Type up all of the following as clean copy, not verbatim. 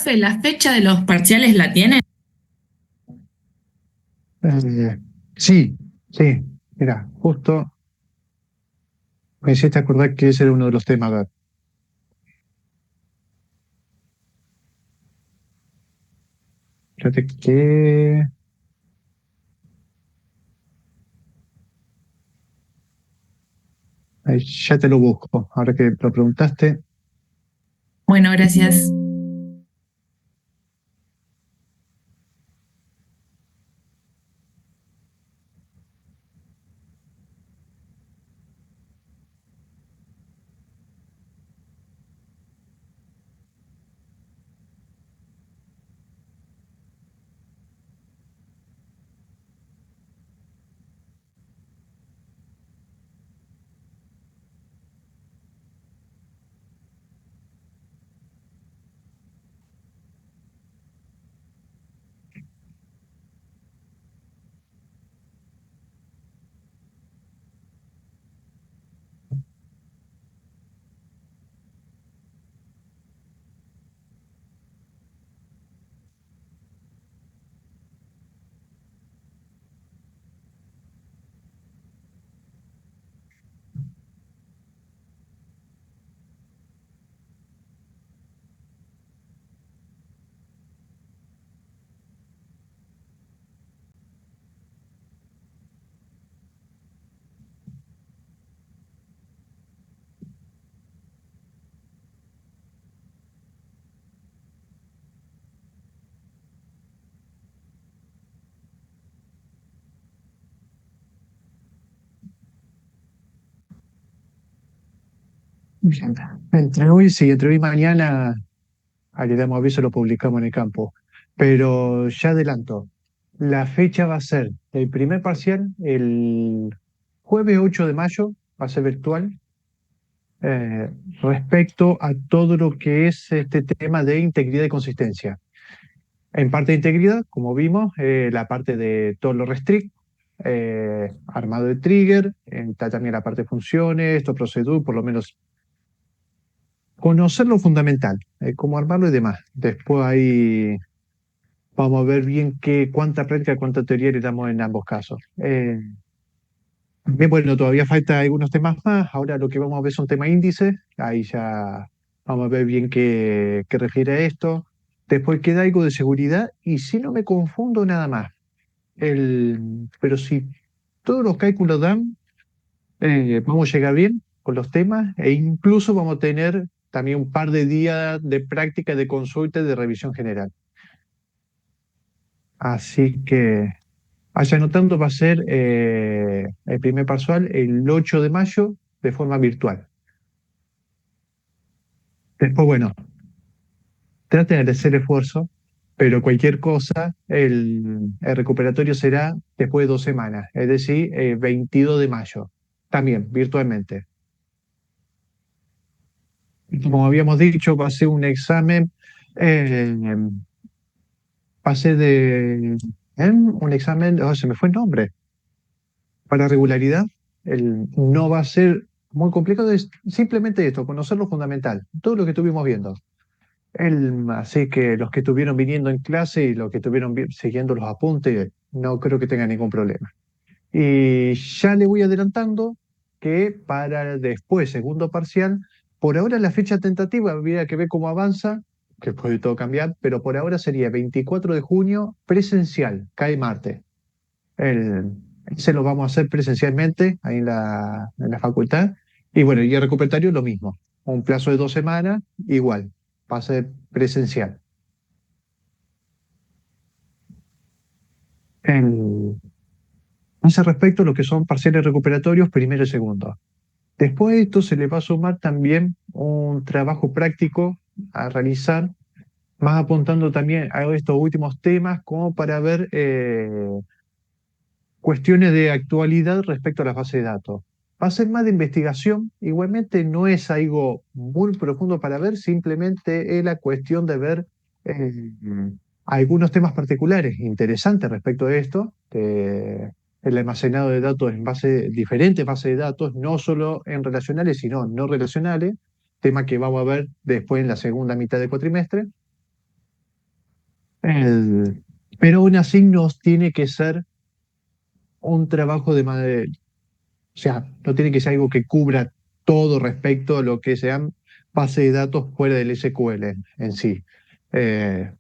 Profe, ¿la fecha de los parciales la tiene? Eh, sí, sí, mira, justo me hiciste acordar que ese era uno de los temas. A ver, fíjate que ya te lo busco, ahora que lo preguntaste. Bueno, gracias. Bien. Entre hoy, sí, entre hoy y mañana, le damos aviso, lo publicamos en el campo. Pero ya adelanto, la fecha va a ser el primer parcial el jueves 8 de mayo, va a ser virtual, eh, respecto a todo lo que es este tema de integridad y consistencia. En parte de integridad, como vimos, la parte de todo lo restrict, armado de trigger, está también la parte de funciones, esto procedure, por lo menos conocer lo fundamental, cómo armarlo y demás. Después ahí vamos a ver bien cuánta práctica, cuánta teoría le damos en ambos casos. Bien, bueno, todavía falta algunos temas más. Ahora lo que vamos a ver son temas índices. Ahí ya vamos a ver bien qué refiere a esto. Después queda algo de seguridad y si no me confundo nada más. Pero si todos los cálculos dan, vamos a llegar bien con los temas e incluso vamos a tener también un par de días de práctica, de consulta y de revisión general. Así que, allá anotando, va a ser el primer parcial el 8 de mayo de forma virtual. Después, bueno, traten de hacer esfuerzo, pero cualquier cosa, el recuperatorio será después de 2 semanas, es decir, 22 de mayo, también virtualmente. Como habíamos dicho, va a ser un examen, eh, va a ser un examen, se me fue el nombre, para regularidad. No va a ser muy complicado, es simplemente esto, conocer lo fundamental, todo lo que estuvimos viendo. Así que los que estuvieron viniendo en clase y los que estuvieron siguiendo los apuntes, no creo que tengan ningún problema. Y ya le voy adelantando que para después, segundo parcial, por ahora la fecha tentativa, habría que ver cómo avanza, que puede todo cambiar, pero por ahora sería 24 de junio presencial, cae martes. El, Se lo vamos a hacer presencialmente ahí en la facultad. Y bueno, y el recuperario lo mismo, un plazo de 2 semanas, igual, va a ser presencial. En a ese respecto, lo que son parciales recuperatorios, primero y segundo. Después de esto se le va a sumar también un trabajo práctico a realizar, más apuntando también a estos últimos temas como para ver cuestiones de actualidad respecto a las bases de datos. Va a ser más de investigación, igualmente no es algo muy profundo para ver, simplemente es la cuestión de ver eh, algunos temas particulares interesantes respecto a esto, el almacenado de datos en diferentes bases de datos, no solo en relacionales, sino no relacionales, tema que vamos a ver después en la segunda mitad del cuatrimestre. El- pero aún así nos tiene que ser un trabajo de madera. O sea, no tiene que ser algo que cubra todo respecto a lo que sean bases de datos fuera del SQL en sí. Eh,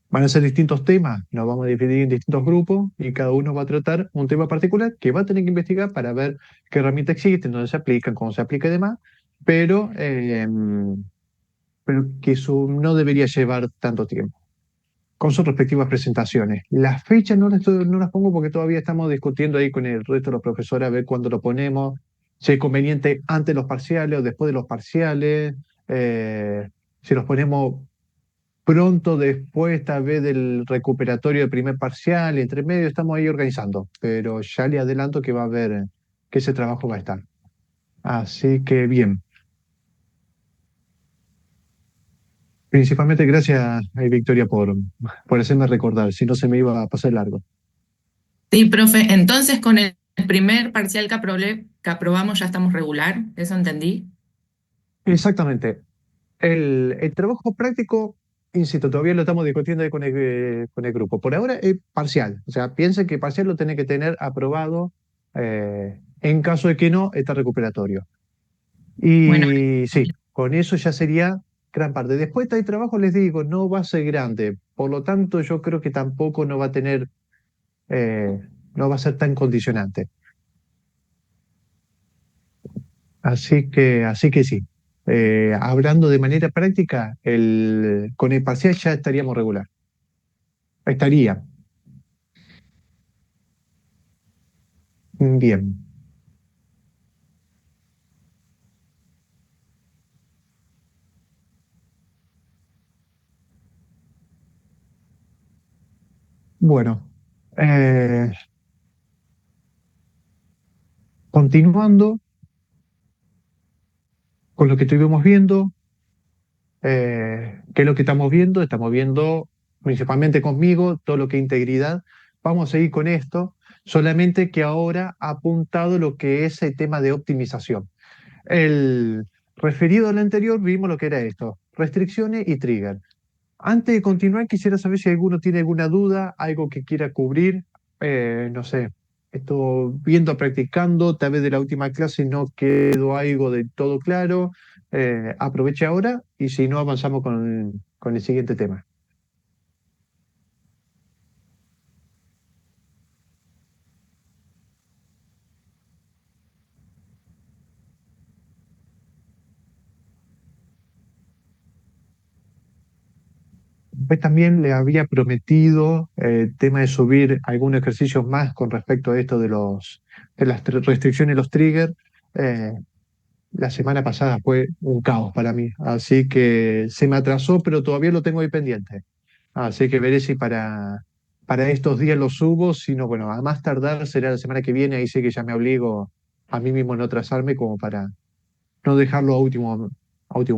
Van a ser distintos temas, nos vamos a dividir en distintos grupos y cada uno va a tratar un tema particular que va a tener que investigar para ver qué herramientas existen, dónde se aplican, cómo se aplica y demás, pero, eh, pero que eso no debería llevar tanto tiempo con sus respectivas presentaciones. Las fechas no las pongo porque todavía estamos discutiendo ahí con el resto de los profesores a ver cuándo lo ponemos, si es conveniente antes de los parciales o después de los parciales, eh, si los ponemos pronto después tal vez del recuperatorio del primer parcial, entre medio estamos ahí organizando, pero ya le adelanto que va a haber, que ese trabajo va a estar. Así que bien, principalmente gracias, Victoria, por hacerme recordar, si no se me iba a pasar largo. Sí, profe. Entonces, con el primer parcial que aprobamos ya estamos regular. ¿Eso entendí? Exactamente. El trabajo práctico, insisto, todavía lo estamos discutiendo ahí con el grupo. Por ahora es parcial. O sea, piensen que parcial lo tiene que tener aprobado. En caso de que no, está recuperatorio. Bueno, Y sí, con eso ya sería gran parte. Después hay trabajo, les digo, no va a ser grande. Por lo tanto, yo creo que tampoco no va a tener, eh, no va a ser tan condicionante. Así que sí. Hablando de manera práctica, con el parcial ya estaríamos regular. Estaría. Bien. Bueno, eh, continuando con lo que estuvimos viendo, ¿qué es lo que estamos viendo? Estamos viendo principalmente conmigo todo lo que es integridad. Vamos a seguir con esto, solamente que ahora ha apuntado lo que es el tema de optimización. El referido al anterior vimos lo que era esto, restricciones y trigger. Antes de continuar, quisiera saber si alguno tiene alguna duda, algo que quiera cubrir. No sé, esto viendo, practicando, tal vez de la última clase no quedó algo de todo claro. Aproveche ahora y si no, avanzamos con el siguiente tema. Pues también le había prometido el tema de subir algunos ejercicios más con respecto a esto de las restricciones y los triggers. Eh, La semana pasada fue un caos para mí, así que se me atrasó, pero todavía lo tengo ahí pendiente. Así que veré si para estos días lo subo, si no, bueno, a más tardar será la semana que viene, ahí sí que ya me obligo a mí mismo a no atrasarme como para no dejarlo a último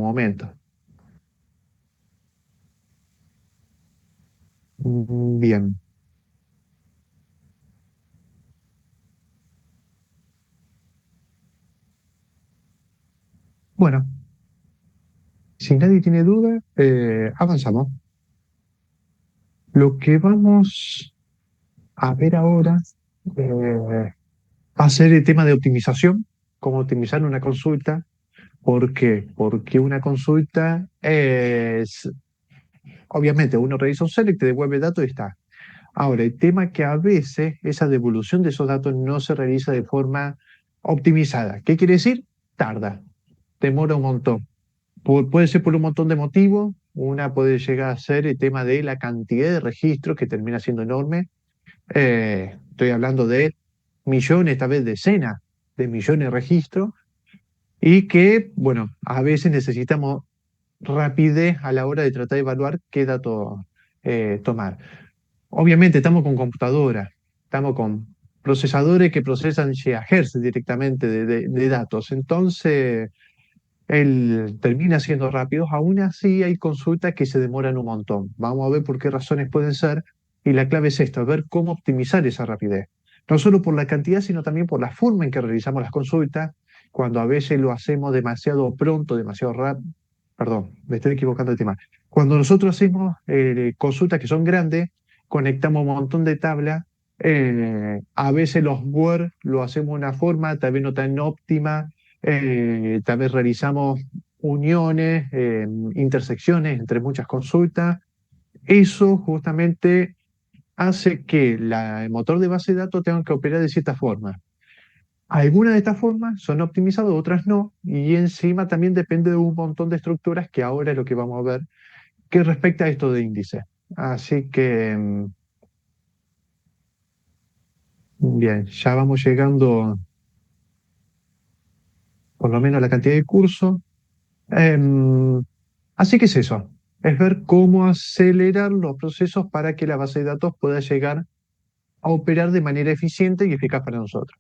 momento. Bien, bueno, si nadie tiene duda, avanzamos. Lo que vamos a ver ahora va a ser el tema de optimización, cómo optimizar una consulta. ¿Por qué? Porque una consulta es, obviamente, uno revisa un select, te devuelve datos y está. Ahora, el tema es que a veces esa devolución de esos datos no se realiza de forma optimizada. ¿Qué quiere decir? Tarda, demora un montón. Puede ser por un montón de motivos. Una puede llegar a ser el tema de la cantidad de registros que termina siendo enorme. Estoy hablando de millones, tal vez decenas de millones de registros y que, bueno, a veces necesitamos rapidez a la hora de tratar de evaluar qué datos tomar. Obviamente estamos con computadoras, estamos con procesadores que procesan gigahertz directamente de datos, entonces él termina siendo rápido, aún así hay consultas que se demoran un montón. Vamos a ver por qué razones pueden ser y la clave es esto, ver cómo optimizar esa rapidez. No solo por la cantidad, sino también por la forma en que realizamos las consultas, cuando a veces lo hacemos demasiado pronto, demasiado rápido. Perdón, me estoy equivocando de tema. Cuando nosotros hacemos consultas que son grandes, conectamos un montón de tablas. A veces los Word lo hacemos de una forma, tal vez no tan óptima. Tal vez realizamos uniones, intersecciones entre muchas consultas. Eso justamente hace que el motor de base de datos tenga que operar de cierta forma. Algunas de estas formas son optimizadas, otras no, y encima también depende de un montón de estructuras que ahora es lo que vamos a ver que respecta a esto de índice. Así que, bien, ya vamos llegando por lo menos a la cantidad de cursos. Em, Así que es eso, es ver cómo acelerar los procesos para que la base de datos pueda llegar a operar de manera eficiente y eficaz para nosotros.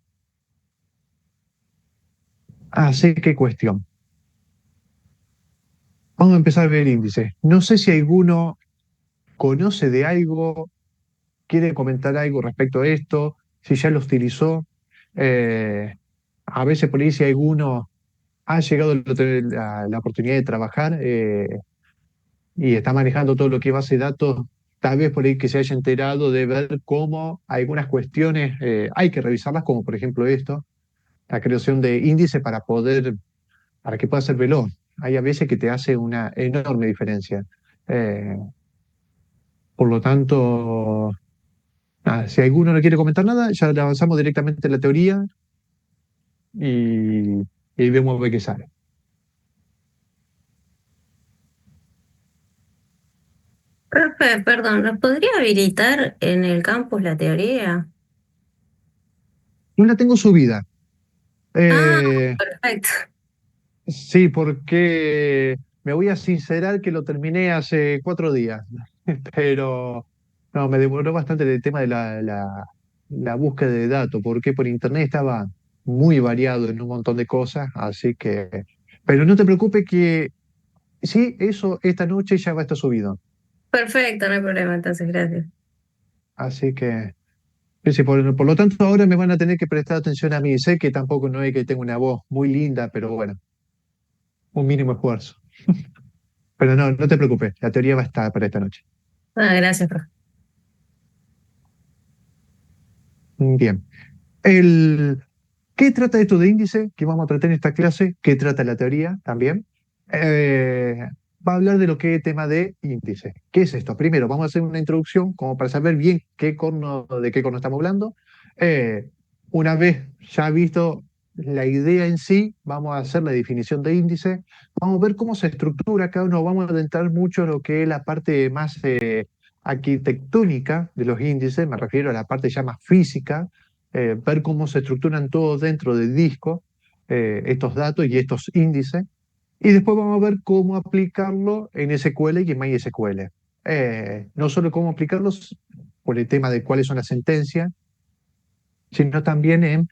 Así que cuestión. Vamos a empezar a ver índices. No sé si alguno conoce de algo, quiere comentar algo respecto a esto, si ya lo utilizó. Eh, a veces por ahí si alguno ha llegado la oportunidad de trabajar y está manejando todo lo que es base de datos, tal vez por ahí que se haya enterado de ver cómo algunas cuestiones hay que revisarlas, como por ejemplo esto, la creación de índice para que pueda ser veloz. Hay a veces que te hace una enorme diferencia. Eh, por lo tanto, nada, si alguno no quiere comentar nada, ya le avanzamos directamente en la teoría y, y vemos a ver qué sale. Profe, perdón, ¿nos podría habilitar en el campus la teoría? No la tengo subida. Ah, Eh, perfecto. Sí, porque me voy a sincerar que lo terminé hace 4 días, pero no, me demoró bastante el tema de la búsqueda de datos, porque por internet estaba muy variado en un montón de cosas, así que, pero no te preocupes que sí, eso esta noche ya va a estar subido, Perfecto, no hay problema, entonces, gracias. así que, sí, sí, por lo tanto ahora me van a tener que prestar atención a mí, sé que tampoco no es que tenga una voz muy linda, pero bueno, un mínimo esfuerzo. Pero no, no te preocupes, la teoría va a estar para esta noche. Ah, gracias, profe. Bien. El, ¿Qué trata esto de índice que vamos a tratar en esta clase? ¿Qué trata la teoría también? Eh, Va a hablar de lo que es tema de índice. ¿Qué es esto? Primero, vamos a hacer una introducción como para saber bien de qué corno estamos hablando. Eh, una vez ya visto la idea en sí, vamos a hacer la definición de índice. Vamos a ver cómo se estructura acá. Nos vamos a adentrar mucho en lo que es la parte más arquitectónica de los índices. Me refiero a la parte ya más física, ver cómo se estructuran todos dentro del disco, estos datos y estos índices, y después vamos a ver cómo aplicarlo en SQL y en MySQL. No solo cómo aplicarlos por el tema de cuáles son las sentencias, sino también en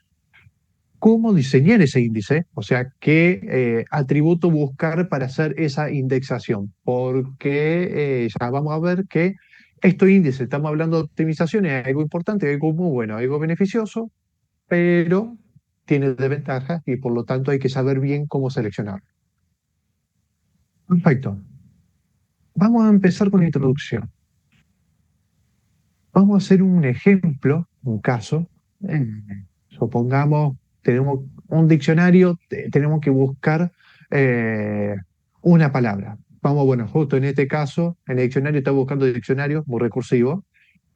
cómo diseñar ese índice, o sea, qué atributo buscar para hacer esa indexación, porque ya vamos a ver que estos índices, estamos hablando de optimización, es algo importante, algo muy bueno, algo beneficioso, pero tiene desventajas y por lo tanto hay que saber bien cómo seleccionar. Perfecto. Vamos a empezar con la introducción. Vamos a hacer un ejemplo, un caso. Eh, Supongamos, tenemos un diccionario, tenemos que buscar eh, una palabra. Vamos, bueno, justo en este caso, en el diccionario está buscando diccionario, muy recursivo.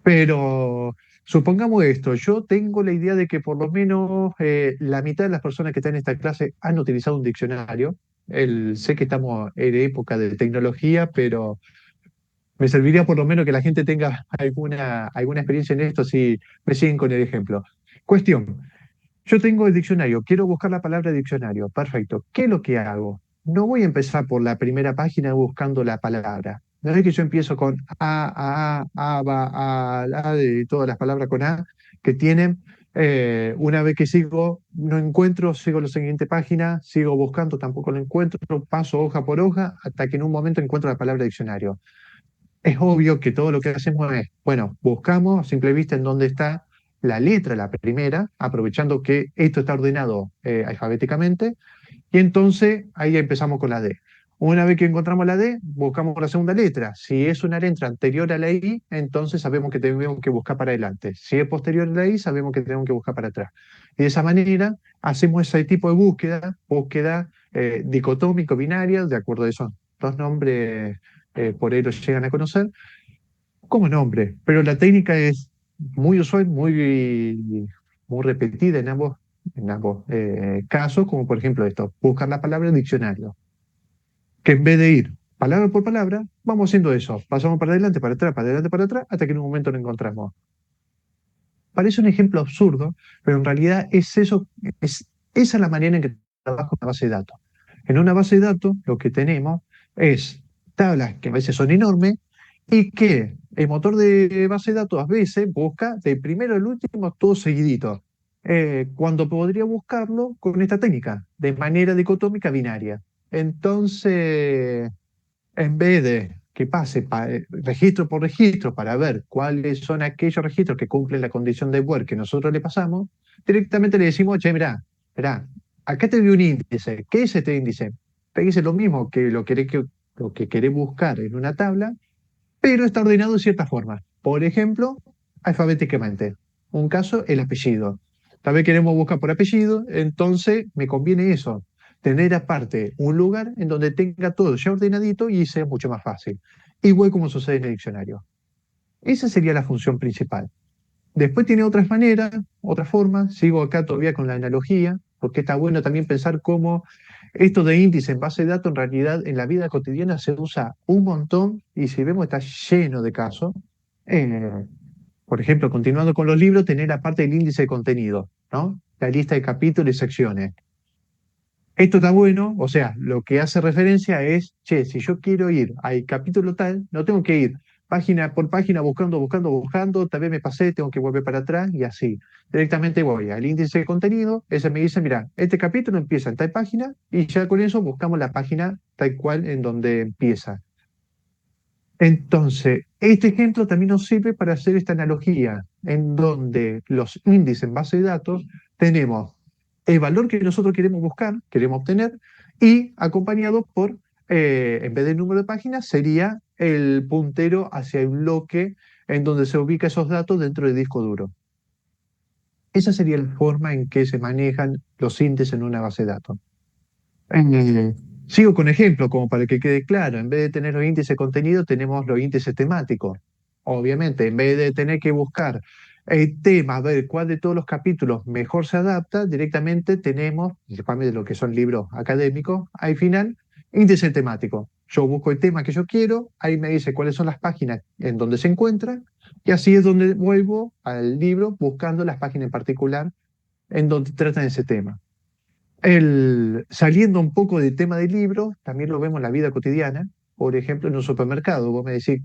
Pero supongamos esto, yo tengo la idea de que por lo menos la mitad de las personas que están en esta clase han utilizado un diccionario. Sé que estamos en época de tecnología, pero me serviría por lo menos que la gente tenga alguna experiencia en esto, si me siguen con el ejemplo. Cuestión, yo tengo el diccionario, quiero buscar la palabra diccionario, perfecto. ¿Qué es lo que hago? No voy a empezar por la primera página buscando la palabra. No es que yo empiezo con a, ba, a, de todas las palabras con a que tienen. Una vez que sigo, no encuentro, sigo la siguiente página, sigo buscando, tampoco lo encuentro, paso hoja por hoja hasta que en un momento encuentro la palabra diccionario. Es obvio que todo lo que hacemos es, bueno, buscamos a simple vista en dónde está la letra, la primera, aprovechando que esto está ordenado alfabéticamente, y entonces ahí empezamos con la D. Una vez que encontramos la D, buscamos la segunda letra. Si es una letra anterior a la I, entonces sabemos que tenemos que buscar para adelante. Si es posterior a la I, sabemos que tenemos que buscar para atrás. Y de esa manera hacemos ese tipo de búsqueda dicotómico, binaria, de acuerdo a esos dos nombres, por ahí los llegan a conocer, como nombre. Pero la técnica es muy usual, muy repetida en ambos casos, como por ejemplo esto, buscar la palabra en diccionario, que en vez de ir palabra por palabra, vamos haciendo eso. Pasamos para adelante, para adelante, para atrás, hasta que en un momento lo encontramos. Parece un ejemplo absurdo, pero en realidad esa es la manera en que trabaja una base de datos. En una base de datos lo que tenemos es tablas que a veces son enormes y que el motor de base de datos a veces busca de primero al último todo seguidito, cuando podría buscarlo con esta técnica, de manera dicotómica binaria. Entonces, en vez de que pase registro por registro para ver cuáles son aquellos registros que cumplen la condición de word que nosotros le pasamos, directamente le decimos, che, mirá, acá te doy un índice. ¿Qué es este índice? Te dice lo mismo que lo que querés buscar en una tabla, pero está ordenado de cierta forma. Por ejemplo, alfabéticamente. Un caso, el apellido. Tal vez queremos buscar por apellido, entonces me conviene eso, tener aparte un lugar en donde tenga todo ya ordenadito y sea mucho más fácil. Igual como sucede en el diccionario. Esa sería la función principal. Después tiene otras maneras, otras formas. Sigo acá todavía con la analogía, porque está bueno también pensar cómo esto de índice en base de datos en realidad en la vida cotidiana se usa un montón y si vemos está lleno de casos. Eh, por ejemplo, continuando con los libros, tener aparte el índice de contenido, ¿no? La lista de capítulos y secciones. Esto está bueno, o sea, lo que hace referencia es, che, si yo quiero ir al capítulo tal, no tengo que ir página por página buscando, tal vez me pasé, tengo que volver para atrás y así. Directamente voy al índice de contenido, ese me dice, mira, este capítulo empieza en tal página y ya con eso buscamos la página tal cual en donde empieza. Entonces, este ejemplo también nos sirve para hacer esta analogía, en donde los índices en base de datos tenemos el valor que nosotros queremos buscar, queremos obtener, y acompañado por, en vez del número de páginas, sería el puntero hacia el bloque en donde se ubica esos datos dentro del disco duro. Esa sería la forma en que se manejan los índices en una base de datos. Eh, Sigo con ejemplo, como para que quede claro. En vez de tener los índices de contenido, tenemos los índices temáticos. Obviamente, en vez de tener que buscar el tema, ver cuál de todos los capítulos mejor se adapta, directamente tenemos, principalmente de lo que son libros académicos, al final, índice temático. Yo busco el tema que yo quiero, ahí me dice cuáles son las páginas en donde se encuentran, y así es donde vuelvo al libro buscando las páginas en particular en donde tratan ese tema. Saliendo un poco del tema del libro, también lo vemos en la vida cotidiana, por ejemplo, en un supermercado. Vos me decís,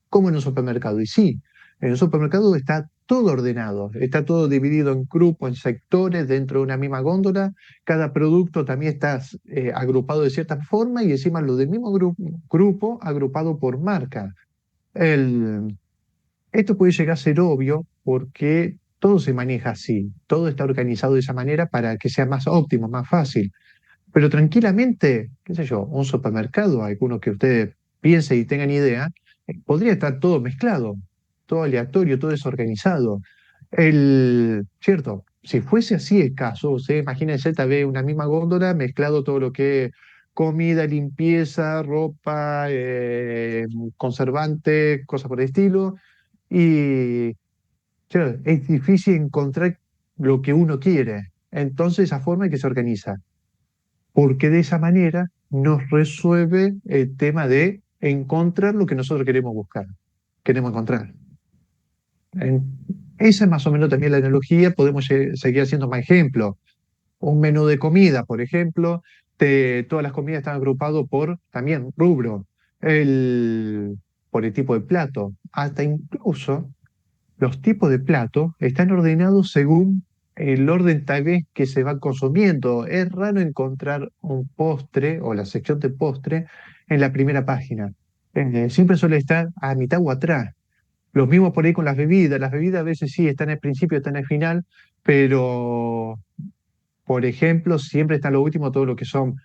¿cómo en un supermercado? Y sí, en un supermercado está todo ordenado, está todo dividido en grupos, en sectores, dentro de una misma góndola. Cada producto también está agrupado de cierta forma y encima lo del mismo grupo agrupado por marca. El, Esto puede llegar a ser obvio porque todo se maneja así, todo está organizado de esa manera para que sea más óptimo, más fácil. Pero tranquilamente, qué sé yo, un supermercado, alguno que ustedes piensen y tengan idea, podría estar todo mezclado, todo aleatorio, todo desorganizado. Cierto, si fuese así el caso, ustedes imagínense tal vez una misma góndola mezclado todo lo que es comida, limpieza, ropa, conservante, cosas por el estilo, y claro, es difícil encontrar lo que uno quiere. Entonces, esa forma en que se organiza porque de esa manera nos resuelve el tema de encontrar lo que nosotros queremos buscar, queremos encontrar. Esa es más o menos también la analogía, podemos seguir haciendo más ejemplos. Un menú de comida, por ejemplo, todas las comidas están agrupadas por también rubro, por el tipo de plato, hasta incluso los tipos de platos están ordenados según el orden tal vez que se va consumiendo. Es raro encontrar un postre o la sección de postre en la primera página. Siempre suele estar a mitad o atrás. Lo mismo por ahí con las bebidas. Las bebidas a veces sí están al principio, están al final, pero, por ejemplo, siempre está lo último todo lo que son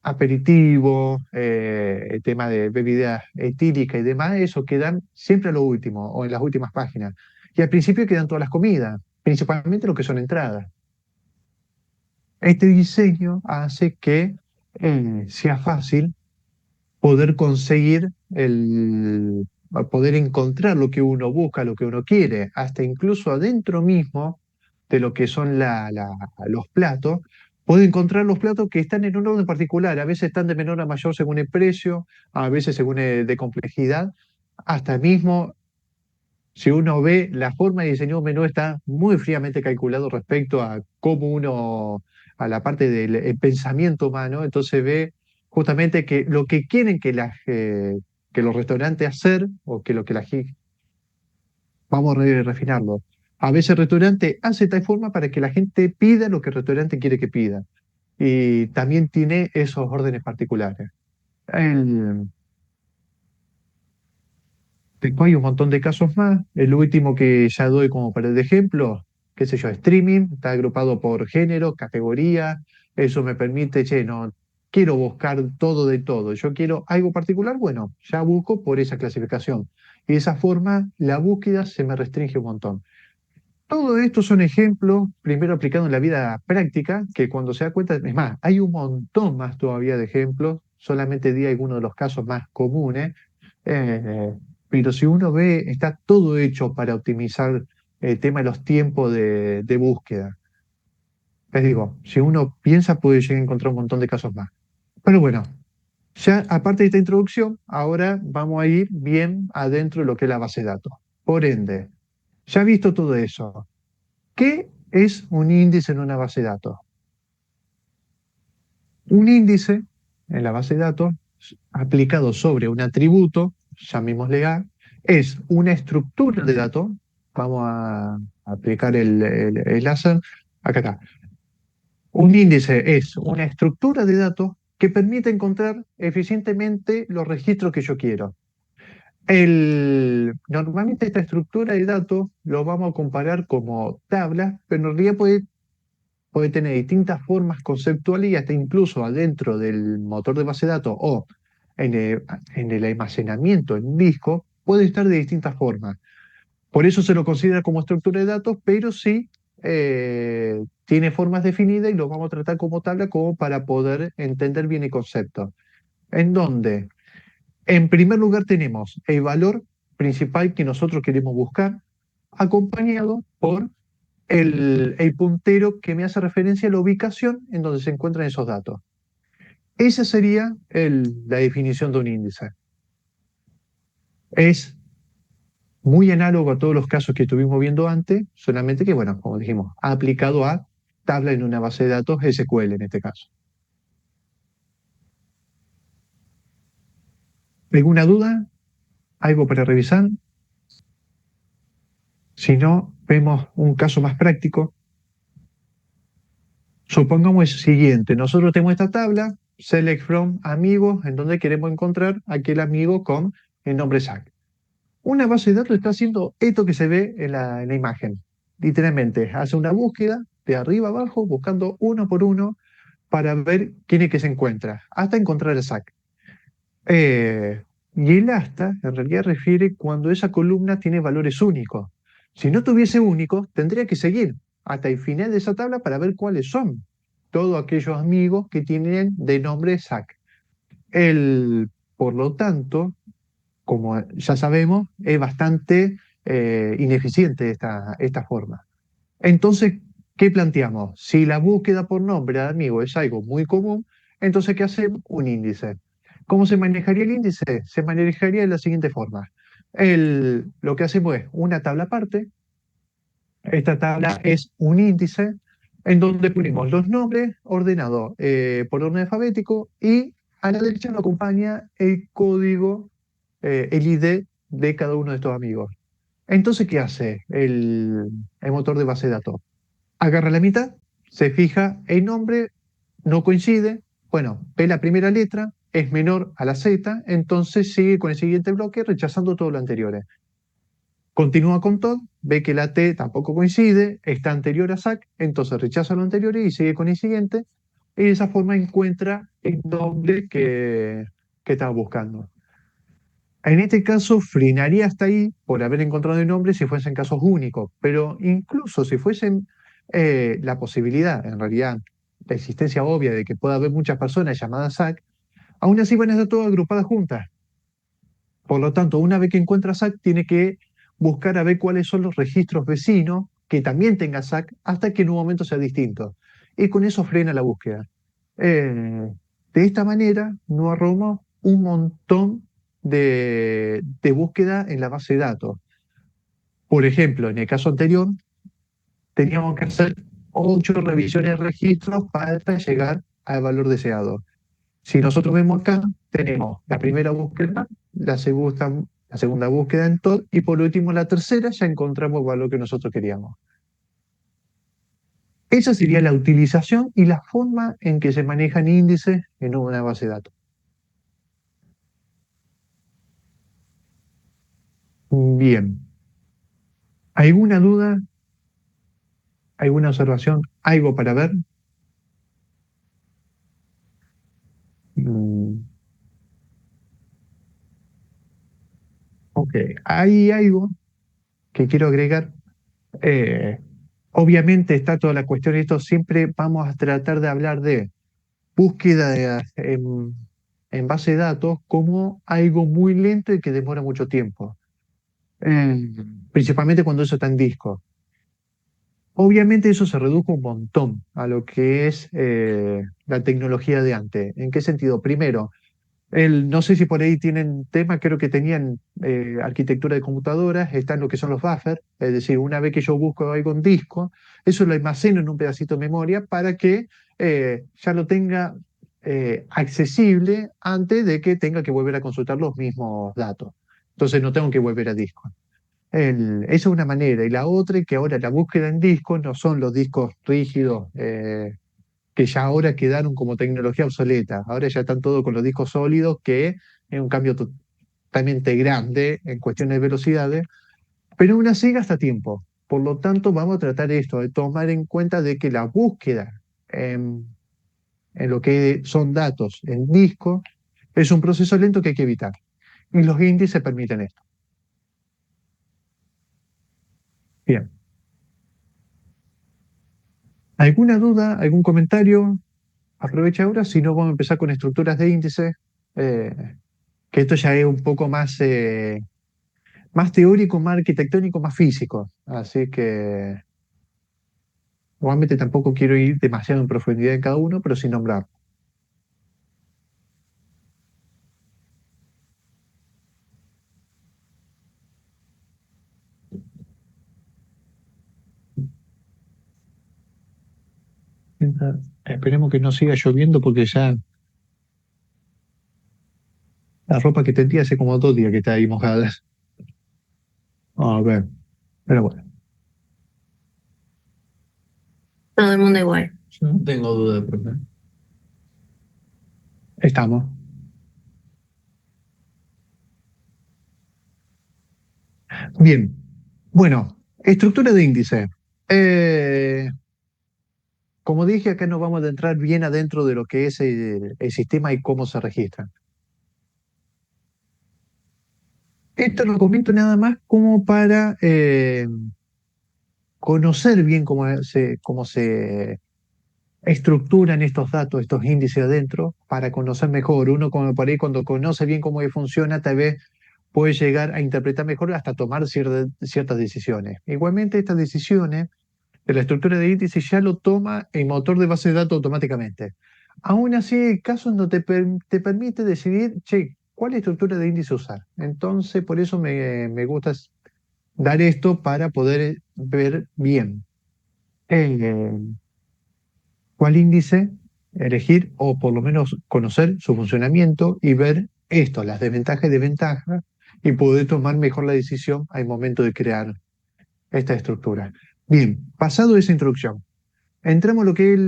aperitivo, el tema de bebidas etílicas y demás, eso quedan siempre a lo último o en las últimas páginas. Y al principio quedan todas las comidas, principalmente lo que son entradas. Este diseño hace que sea fácil poder conseguir poder encontrar lo que uno busca, lo que uno quiere, hasta incluso adentro mismo de lo que son los platos, puede encontrar los platos que están en un orden particular, a veces están de menor a mayor según el precio, a veces según el de complejidad, hasta mismo si uno ve la forma de diseñar un menú está muy fríamente calculado respecto a cómo uno, a la parte del el pensamiento humano, entonces ve justamente que lo que quieren que los restaurantes hacer, o que lo que vamos a refinarlo. A veces el restaurante hace tal forma para que la gente pida lo que el restaurante quiere que pida. Y también tiene esos órdenes particulares. El, Después hay un montón de casos más. El último que ya doy como para el ejemplo, qué sé yo, streaming, está agrupado por género, categoría. Eso me permite, che, no quiero buscar todo de todo. Yo quiero algo particular, bueno, ya busco por esa clasificación. Y de esa forma la búsqueda se me restringe un montón. Todo esto son ejemplos, primero aplicados en la vida práctica, que cuando se da cuenta, es más, hay un montón más todavía de ejemplos, solamente di algunos de los casos más comunes, eh, pero si uno ve, está todo hecho para optimizar el tema de los tiempos de búsqueda. Les digo, si uno piensa, puede llegar a encontrar un montón de casos más. Pero bueno, ya aparte de esta introducción, ahora vamos a ir bien adentro de lo que es la base de datos. Por ende, ya visto todo eso, ¿qué es un índice en una base de datos? Un índice en la base de datos aplicado sobre un atributo, llamémosle A, es una estructura de datos. Vamos a aplicar el láser. Acá está. Un índice es una estructura de datos que permite encontrar eficientemente los registros que yo quiero. Normalmente esta estructura de datos lo vamos a comparar como tablas, pero en realidad puede tener distintas formas conceptuales y hasta incluso adentro del motor de base de datos o en el almacenamiento en disco, puede estar de distintas formas. Por eso se lo considera como estructura de datos, pero sí tiene formas definidas y lo vamos a tratar como tabla como para poder entender bien el concepto. En donde, en primer lugar, tenemos el valor principal que nosotros queremos buscar, acompañado por el puntero que me hace referencia a la ubicación en donde se encuentran esos datos. Esa sería la definición de un índice. Es muy análogo a todos los casos que estuvimos viendo antes, solamente que, bueno, como dijimos, aplicado a tabla en una base de datos SQL en este caso. ¿Alguna duda? ¿Algo para revisar? Si no, vemos un caso más práctico. Supongamos el siguiente, nosotros tenemos esta tabla, select from amigos, en donde queremos encontrar aquel amigo con el nombre Zach. Una base de datos está haciendo esto que se ve en la imagen. Literalmente, hace una búsqueda de arriba a abajo, buscando uno por uno para ver quién es que se encuentra, hasta encontrar a Zach. Y el hasta, en realidad, refiere cuando esa columna tiene valores únicos. Si no tuviese únicos, tendría que seguir hasta el final de esa tabla para ver cuáles son todos aquellos amigos que tienen de nombre Zach. Por lo tanto, como ya sabemos, es bastante ineficiente esta forma. Entonces, ¿qué planteamos? Si la búsqueda por nombre de amigo es algo muy común, entonces, ¿qué hacemos? Un índice. ¿Cómo se manejaría el índice? Se manejaría de la siguiente forma. Lo que hacemos es una tabla aparte. Esta tabla es un índice en donde ponemos los nombres ordenados por orden alfabético y a la derecha nos acompaña el código, el ID de cada uno de estos amigos. Entonces, ¿qué hace el motor de base de datos? Agarra la mitad, se fija el nombre, no coincide, bueno, ve la primera letra, es menor a la Z, entonces sigue con el siguiente bloque rechazando todo lo anterior. Continúa con todo, ve que la T tampoco coincide, está anterior a SAC, entonces rechaza lo anterior y sigue con el siguiente. y de esa forma encuentra el nombre que estaba buscando. En este caso, frenaría hasta ahí por haber encontrado el nombre si fuesen casos únicos, pero incluso si fuesen la posibilidad, en realidad, la existencia obvia de que pueda haber muchas personas llamadas SAC, aún así van a estar todas agrupadas juntas. Por lo tanto, una vez que encuentra SAC, tiene que buscar a ver cuáles son los registros vecinos que también tenga SAC hasta que en un momento sea distinto. Y con eso frena la búsqueda. De esta manera, nos ahorramos un montón de búsqueda en la base de datos. Por ejemplo, en el caso anterior, teníamos que hacer 8 revisiones de registros para llegar al valor deseado. Si nosotros vemos acá, tenemos la primera búsqueda, la segunda búsqueda en todo, y por último la tercera, ya encontramos el valor que nosotros queríamos. Esa sería la utilización y la forma en que se manejan índices en una base de datos. Bien. ¿Alguna duda? ¿Alguna observación? ¿Algo para ver? Mm, ok, hay algo que quiero agregar. Eh, Obviamente está toda la cuestión de esto, siempre vamos a tratar de hablar de en base de datos como algo muy lento y que demora mucho tiempo, eh, principalmente cuando eso está en disco. Obviamente eso se redujo un montón a lo que es la tecnología de antes. ¿En qué sentido? Primero, no sé si por ahí tienen tema, creo que tenían arquitectura de computadoras, están lo que son los buffers, es decir, una vez que yo busco algo en disco, eso lo almaceno en un pedacito de memoria para que ya lo tenga accesible antes de que tenga que volver a consultar los mismos datos. Entonces no tengo que volver a disco. Esa es una manera. Y la otra es que ahora la búsqueda en disco no son los discos rígidos que ya ahora quedaron como tecnología obsoleta. Ahora ya están todos con los discos sólidos, que es un cambio totalmente grande en cuestiones de velocidades, pero aún así gasta tiempo. Por lo tanto, vamos a tratar esto, de tomar en cuenta de que la búsqueda en lo que son datos en disco es un proceso lento que hay que evitar. Y los índices permiten esto. Bien. ¿Alguna duda, algún comentario? Aprovecha ahora, si no, vamos a empezar con estructuras de índices, que esto ya es un poco más teórico, más arquitectónico, más físico. Así que igualmente tampoco quiero ir demasiado en profundidad en cada uno, pero sin nombrar. Esperemos que no siga lloviendo porque ya la ropa que tendía hace como 2 días que está ahí mojada. A ver, pero bueno, Todo el mundo igual. yo no tengo duda de problema. Estamos. Bien, bueno, estructura de índice. Eh, Como dije, acá nos vamos a adentrar bien adentro de lo que es el sistema y cómo se registra. Esto lo comento nada más como para conocer bien cómo se estructuran estos datos, estos índices adentro, para conocer mejor. Uno como por ahí cuando conoce bien cómo funciona, tal vez puede llegar a interpretar mejor hasta tomar ciertas decisiones. Igualmente, estas decisiones de la estructura de índice ya lo toma el motor de base de datos automáticamente. Aún así, hay casos donde te permite decidir, che, ¿cuál estructura de índice usar? Entonces, por eso me gusta dar esto para poder ver bien eh, cuál índice elegir o por lo menos conocer su funcionamiento y ver esto, las desventajas y desventajas, y poder tomar mejor la decisión al momento de crear esta estructura. Bien, pasado esa introducción. Entramos a lo que es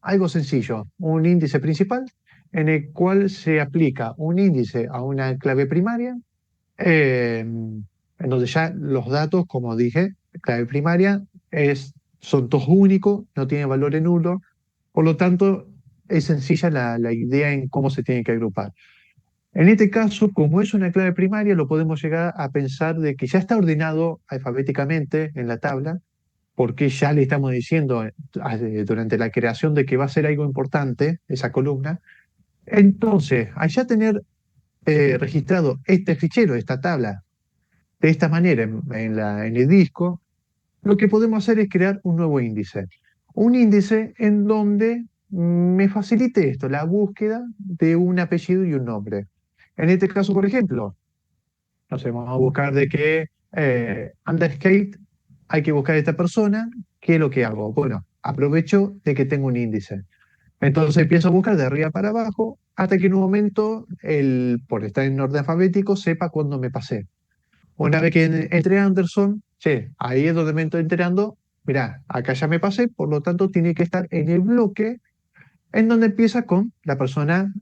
algo sencillo, un índice principal en el cual se aplica un índice a una clave primaria, en donde ya los datos, como dije, clave primaria son todos únicos, no tiene valores nulos, por lo tanto es sencilla la idea en cómo se tiene que agrupar. En este caso, como es una clave primaria, lo podemos llegar a pensar de que ya está ordenado alfabéticamente en la tabla, porque ya le estamos diciendo durante la creación de que va a ser algo importante esa columna. Entonces, al ya tener registrado este fichero, esta tabla, de esta manera en el disco, lo que podemos hacer es crear un nuevo índice. Un índice en donde me facilite esto, la búsqueda de un apellido y un nombre. En este caso, por ejemplo, no sé, vamos a buscar de qué underskate hay que buscar a esta persona. ¿Qué es lo que hago? Bueno, aprovecho de que tengo un índice. Entonces empiezo a buscar de arriba para abajo hasta que en un momento, por estar en orden alfabético, sepa cuándo me pasé. Una vez que entré a Anderson, che, ahí es donde me estoy enterando, mirá, acá ya me pasé, por lo tanto tiene que estar en el bloque en donde empieza con la persona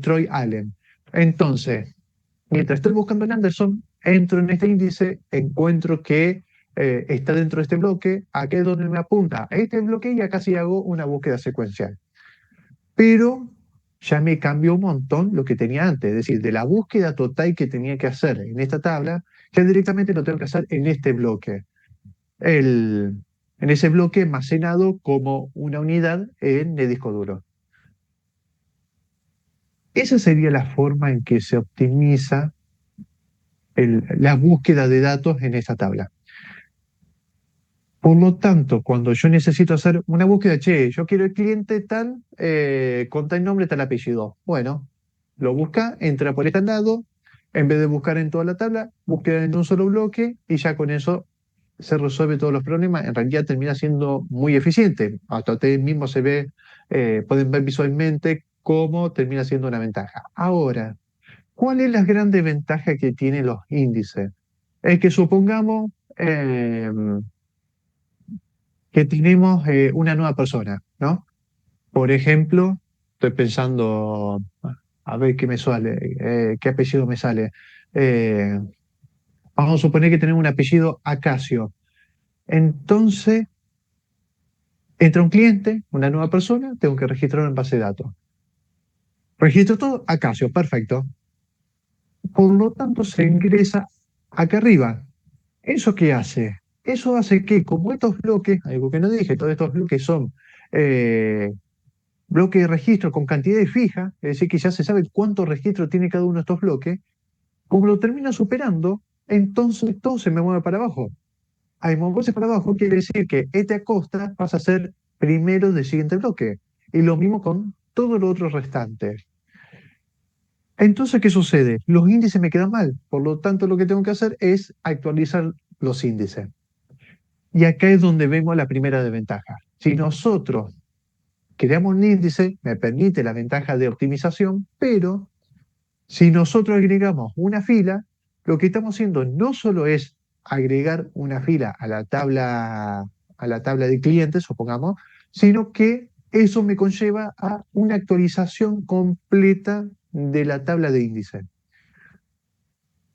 Troy Allen. Entonces, mientras estoy buscando en Anderson, entro en este índice, encuentro que está dentro de este bloque, aquí es donde me apunta a este bloque y acá sí hago una búsqueda secuencial. Pero ya me cambió un montón lo que tenía antes, es decir, de la búsqueda total que tenía que hacer en esta tabla, ya directamente lo tengo que hacer en este bloque. En ese bloque almacenado como una unidad en el disco duro. Esa sería la forma en que se optimiza la búsqueda de datos en esta tabla. Por lo tanto, cuando yo necesito hacer una búsqueda, che, yo quiero el cliente tal, con tal nombre, tal apellido. Bueno, lo busca, entra por este lado, en vez de buscar en toda la tabla, busca en un solo bloque y ya con eso se resuelve todos los problemas. En realidad termina siendo muy eficiente. Hasta ustedes mismos pueden ver visualmente cómo termina siendo una ventaja. Ahora, ¿cuál es la gran ventaja que tienen los índices? Es que supongamos que tenemos una nueva persona, ¿no? Por ejemplo, estoy pensando, a ver qué me sale, qué apellido me sale. Eh, Vamos a suponer que tenemos un apellido Acacio. Entonces, entra un cliente, una nueva persona, tengo que registrarlo en base de datos. Registro todo, Acacio, perfecto. Por lo tanto, se ingresa acá arriba. ¿Eso qué hace? Eso hace que, como estos bloques, algo que no dije, todos estos bloques son eh, bloques de registro con cantidades fijas, es decir, que ya se sabe cuánto registro tiene cada uno de estos bloques, como lo termina superando, entonces todo se me mueve para abajo. Al moverse para abajo quiere decir que este acosta pasa a ser primero del siguiente bloque. Y lo mismo con todos los otros restantes. Entonces, ¿qué sucede? Los índices me quedan mal. Por lo tanto, lo que tengo que hacer es actualizar los índices. Y acá es donde vemos la primera desventaja. Si nosotros creamos un índice, me permite la ventaja de optimización, pero si nosotros agregamos una fila, lo que estamos haciendo no solo es agregar una fila a la tabla de clientes, supongamos, sino que eso me conlleva a una actualización completa de la tabla de índice.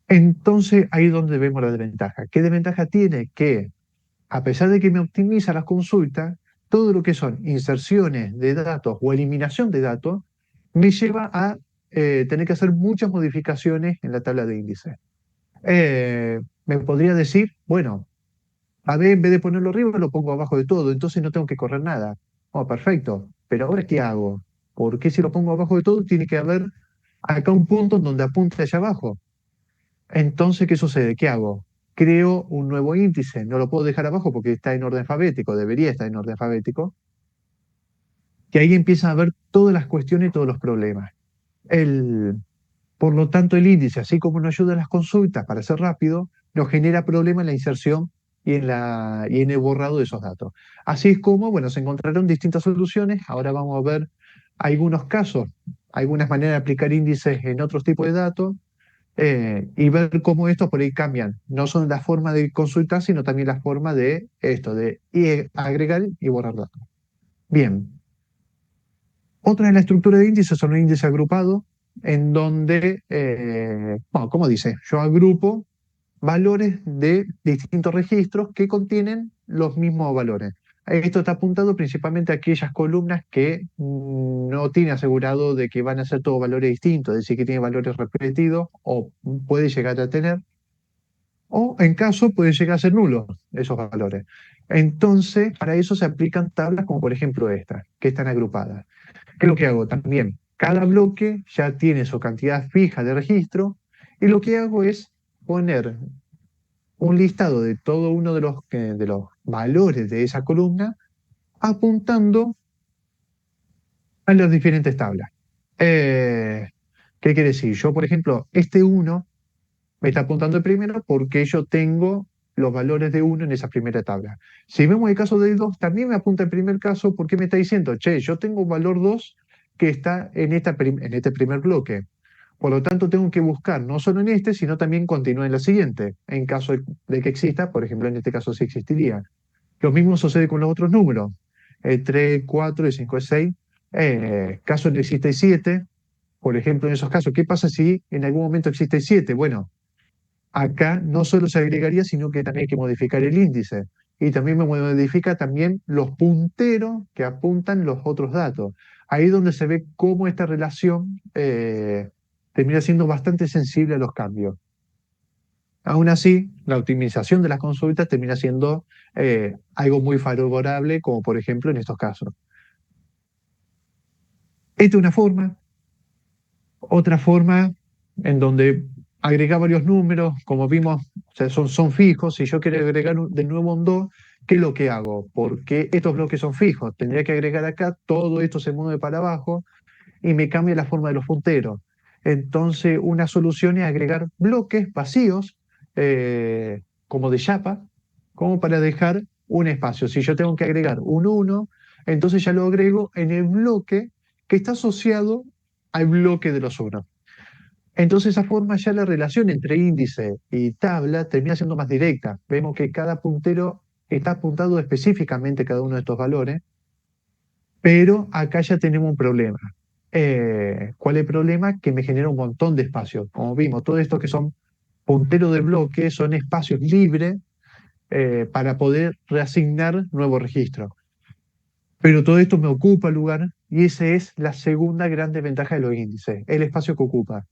Entonces, ahí es donde vemos la desventaja. ¿Qué desventaja tiene? Que a pesar de que me optimiza las consultas, todo lo que son inserciones de datos o eliminación de datos me lleva a tener que hacer muchas modificaciones en la tabla de índice. Me podría decir, bueno, a ver, en vez de ponerlo arriba, lo pongo abajo de todo, entonces no tengo que correr nada. Oh, perfecto, pero ahora ¿qué hago? Porque si lo pongo abajo de todo, tiene que haber acá un punto en donde apunte allá abajo. Entonces, ¿qué sucede? ¿Qué hago? Creo un nuevo índice, no lo puedo dejar abajo porque está en orden alfabético, debería estar en orden alfabético, que ahí empiezan a ver todas las cuestiones y todos los problemas. Por lo tanto, el índice, así como nos ayuda en las consultas para ser rápido, nos genera problemas en la inserción y en el borrado de esos datos. Así es como, bueno, se encontraron distintas soluciones. Ahora vamos a ver algunos casos, algunas maneras de aplicar índices en otros tipos de datos y ver cómo estos por ahí cambian. No son la forma de consultar, sino también la forma de esto, de agregar y borrar datos. Bien. Otra de la estructura de índices son los índices agrupados, en donde, bueno, como dice, yo agrupo valores de distintos registros que contienen los mismos valores. Esto está apuntado principalmente a aquellas columnas que no tiene asegurado de que van a ser todos valores distintos, es decir, que tiene valores repetidos o puede llegar a tener, o en caso puede llegar a ser nulos esos valores. Entonces, para eso se aplican tablas como por ejemplo esta, que están agrupadas. ¿Qué es lo que hago? También, cada bloque ya tiene su cantidad fija de registro y lo que hago es poner un listado de todo uno de los valores de esa columna apuntando a las diferentes tablas. Eh, ¿Qué quiere decir? Yo, por ejemplo, este uno me está apuntando el primero porque yo tengo los valores de uno en esa primera tabla. Si vemos el caso del 2, también me apunta el primer caso porque me está diciendo, che, yo tengo un valor 2 que está en este primer bloque. Por lo tanto, tengo que buscar no solo en este, sino también continuar en la siguiente, en caso de que exista, por ejemplo, en este caso sí existiría. Lo mismo sucede con los otros números, 3, 4, y 5, 6. Caso de existe 7, por ejemplo, en esos casos, ¿qué pasa si en algún momento existe 7? Bueno, acá no solo se agregaría, sino que también hay que modificar el índice. Y también me modifica también los punteros que apuntan los otros datos. Ahí es donde se ve cómo esta relación termina siendo bastante sensible a los cambios. Aún así, la optimización de las consultas termina siendo algo muy favorable, como por ejemplo en estos casos. Esta es una forma. Otra forma en donde agregar varios números, como vimos, o sea, son fijos. Si yo quiero agregar de nuevo un 2, ¿qué es lo que hago? Porque estos bloques son fijos. Tendría que agregar acá, todo esto se mueve para abajo y me cambia la forma de los punteros. Entonces, una solución es agregar bloques vacíos, como de chapa, como para dejar un espacio. Si yo tengo que agregar un 1, entonces ya lo agrego en el bloque que está asociado al bloque de los 1. Entonces, de esa forma ya la relación entre índice y tabla termina siendo más directa. Vemos que cada puntero está apuntado específicamente a cada uno de estos valores, pero acá ya tenemos un problema. ¿Cuál es el problema? Que me genera un montón de espacios. Como vimos, todo esto que son punteros de bloque son espacios libres para poder reasignar nuevos registros. Pero todo esto me ocupa lugar y esa es la segunda gran desventaja de los índices, el espacio que ocupa.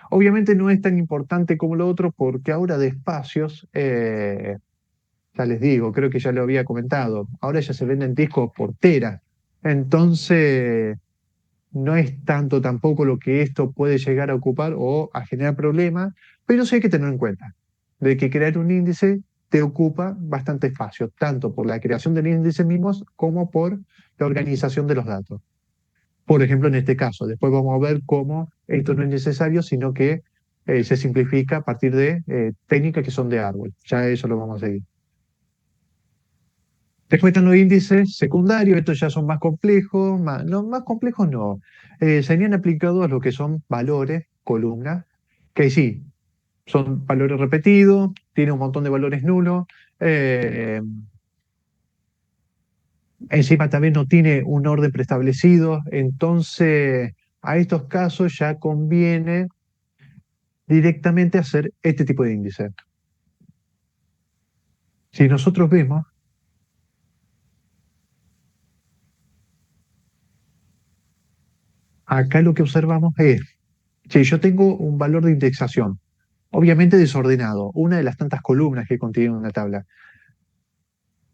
Obviamente no es tan importante como lo otro porque ahora de espacios, ya les digo, creo que ya lo había comentado, ahora ya se venden discos por tera. Entonces, no es tanto tampoco lo que esto puede llegar a ocupar o a generar problemas, pero sí hay que tener en cuenta de que crear un índice te ocupa bastante espacio, tanto por la creación del índice mismos como por la organización de los datos. Por ejemplo, en este caso, después vamos a ver cómo esto no es necesario, sino que se simplifica a partir de técnicas que son de árbol. Ya eso lo vamos a seguir. Después están los índices secundarios, estos ya son más complejos, no, más complejos no. Serían aplicados a lo que son valores, columnas, que sí, son valores repetidos, tiene un montón de valores nulos, eh, encima también no tiene un orden preestablecido, entonces a estos casos ya conviene directamente hacer este tipo de índice. Si nosotros vemos, acá lo que observamos es, si yo tengo un valor de indexación, obviamente desordenado, una de las tantas columnas que contiene una tabla.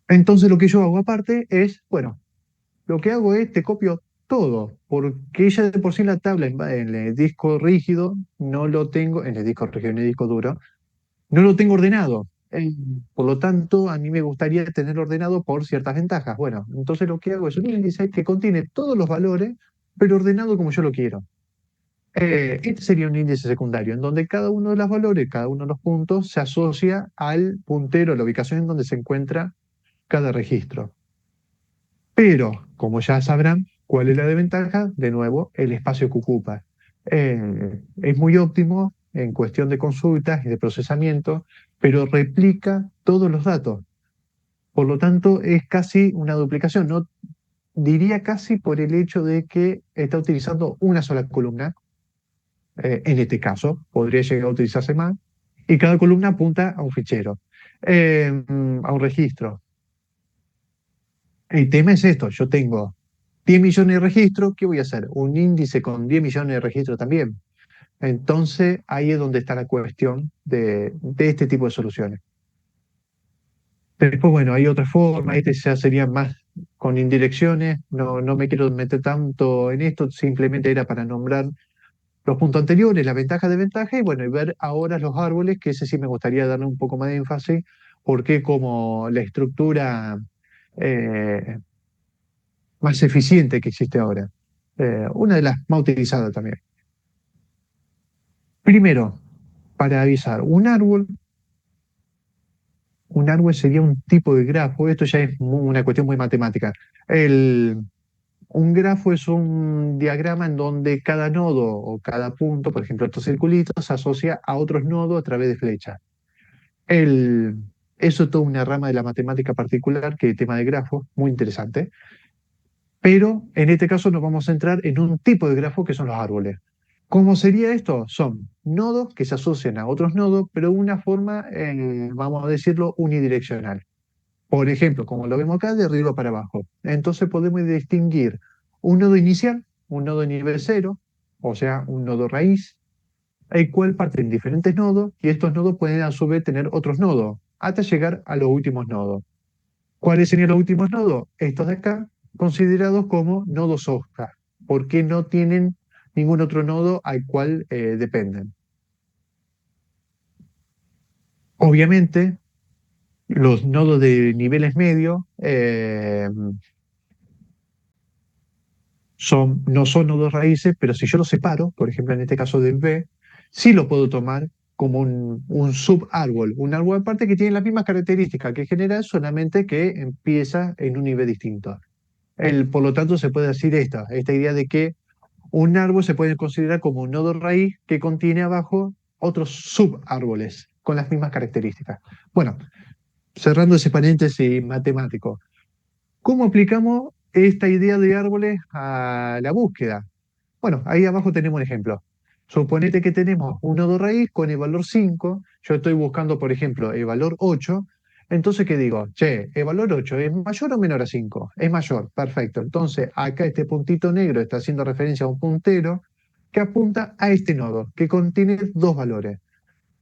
Entonces lo que yo hago aparte es, bueno, lo que hago es te copio todo, porque ya de por sí la tabla en el disco rígido no lo tengo, en el disco rígido, en el disco duro, no lo tengo ordenado. Por lo tanto, a mí me gustaría tenerlo ordenado por ciertas ventajas. Bueno, entonces lo que hago es un índice que contiene todos los valores, pero ordenado como yo lo quiero. Este sería un índice secundario, en donde cada uno de los valores, cada uno de los puntos, se asocia al puntero, a la ubicación en donde se encuentra cada registro. Pero, como ya sabrán, ¿cuál es la desventaja? De nuevo, el espacio que ocupa. Es muy óptimo en cuestión de consultas y de procesamiento, pero replica todos los datos. Por lo tanto, es casi una duplicación. No diría casi por el hecho de que está utilizando una sola columna. En este caso, podría llegar a utilizarse más, y cada columna apunta a un fichero, a un registro. El tema es esto, yo tengo 10 millones de registros, ¿qué voy a hacer? Un índice con 10 millones de registros también. Entonces, ahí es donde está la cuestión de este tipo de soluciones. Después, bueno, hay otra forma, este ya sería más con indirecciones, no me quiero meter tanto en esto, simplemente era para nombrar los puntos anteriores, la ventaja, desventaja, y bueno, y ver ahora los árboles, que ese sí me gustaría darle un poco más de énfasis, porque como la estructura eh, más eficiente que existe ahora, una de las más utilizadas también. Primero, para avisar, un árbol sería un tipo de grafo, esto ya es una cuestión muy matemática. El, un grafo es un diagrama en donde cada nodo o cada punto, por ejemplo, estos circulitos, se asocia a otros nodos a través de flechas. El, eso es toda una rama de la matemática particular, que es el tema de grafos, muy interesante. Pero en este caso nos vamos a centrar en un tipo de grafo que son los árboles. ¿Cómo sería esto? Son nodos que se asocian a otros nodos, pero de una forma, vamos a decirlo, unidireccional. Por ejemplo, como lo vemos acá, de arriba para abajo. Entonces podemos distinguir un nodo inicial, un nodo de nivel cero, o sea, un nodo raíz, el cual parte en diferentes nodos y estos nodos pueden a su vez tener otros nodos, hasta llegar a los últimos nodos. ¿Cuáles serían los últimos nodos? Estos de acá, considerados como nodos hoja, porque no tienen ningún otro nodo al cual dependen. Obviamente, los nodos de niveles medios no son nodos raíces, pero si yo los separo, por ejemplo en este caso del B, sí lo puedo tomar como un subárbol, un árbol aparte que tiene las mismas características que general, solamente que empieza en un nivel distinto. Por lo tanto, se puede decir esta idea de que un árbol se puede considerar como un nodo raíz que contiene abajo otros subárboles con las mismas características. Bueno, cerrando ese paréntesis matemático, ¿cómo aplicamos esta idea de árboles a la búsqueda? Bueno, ahí abajo tenemos un ejemplo. Suponete que tenemos un nodo raíz con el valor 5. Yo estoy buscando, por ejemplo, el valor 8. Entonces, ¿qué digo? Che, ¿el valor 8 es mayor o menor a 5? Es mayor, perfecto. Entonces, acá este puntito negro está haciendo referencia a un puntero que apunta a este nodo, que contiene dos valores.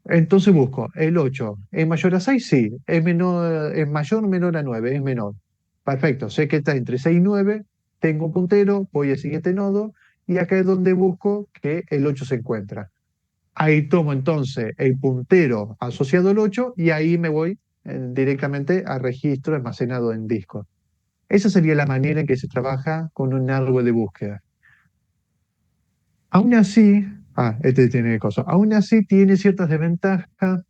Entonces busco el 8. ¿Es mayor a 6? Sí. ¿Es mayor o menor a 9? Es menor. Perfecto. Sé que está entre 6 y 9. Tengo un puntero, voy al siguiente nodo y acá es donde busco que el 8 se encuentra. Ahí tomo entonces el puntero asociado al 8 y ahí me voy directamente a registro almacenado en disco. Esa sería la manera en que se trabaja con un árbol de búsqueda. Aún así, este tiene cosas. Aún así tiene ciertas desventajas.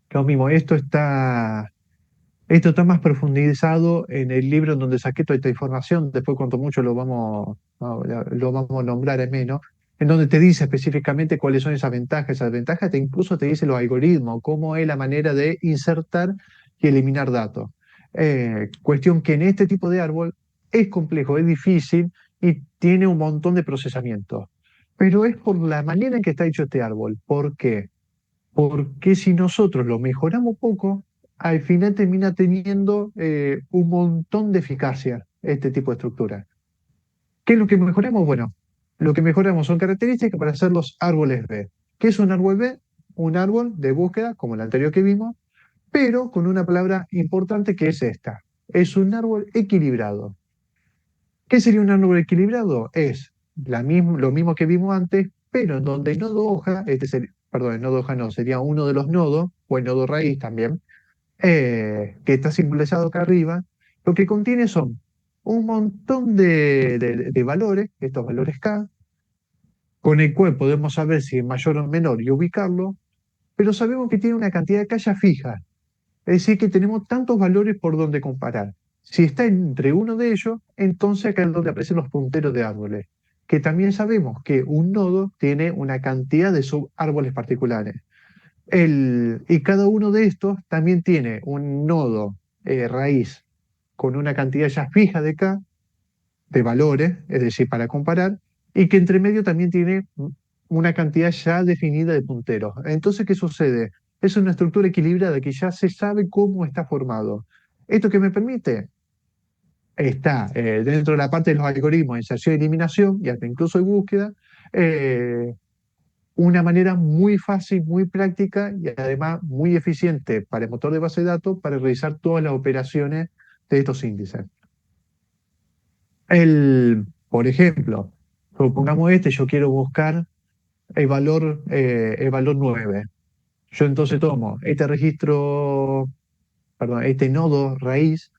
Lo mismo, esto está más profundizado en el libro en donde saqué toda esta información, después cuanto mucho lo vamos a nombrar en menos, en donde te dice específicamente cuáles son esas ventajas, incluso te dice los algoritmos, cómo es la manera de insertar y eliminar datos. Cuestión que en este tipo de árbol es complejo, es difícil y tiene un montón de procesamiento. Pero es por la manera en que está hecho este árbol. ¿Por qué? Porque si nosotros lo mejoramos poco, al final termina teniendo un montón de eficacia este tipo de estructura. ¿Qué es lo que mejoramos? Bueno, lo que mejoramos son características para hacer los árboles B. ¿Qué es un árbol B? Un árbol de búsqueda, como el anterior que vimos, pero con una palabra importante que es esta. Es un árbol equilibrado. ¿Qué sería un árbol equilibrado? Es lo mismo que vimos antes, pero en donde el nodo hoja, perdón, el nodo hoja no, sería uno de los nodos, o el nodo raíz también, que está simbolizado acá arriba, lo que contiene son un montón de valores, estos valores K, con el cual podemos saber si es mayor o menor y ubicarlo, pero sabemos que tiene una cantidad de K ya fija, es decir, que tenemos tantos valores por donde comparar. Si está entre uno de ellos, entonces acá es donde aparecen los punteros de árboles, que también sabemos que un nodo tiene una cantidad de subárboles particulares. Y cada uno de estos también tiene un nodo raíz con una cantidad ya fija de K, de valores, es decir, para comparar, y que entre medio también tiene una cantidad ya definida de punteros. Entonces, ¿qué sucede? Es una estructura equilibrada que ya se sabe cómo está formado. ¿Esto qué me permite? está dentro de la parte de los algoritmos de inserción y eliminación, y hasta incluso de búsqueda, eh, una manera muy fácil, muy práctica y además muy eficiente para el motor de base de datos para realizar todas las operaciones de estos índices. Por ejemplo, supongamos yo quiero buscar el valor 9. Yo entonces tomo este registro, perdón, este nodo raíz,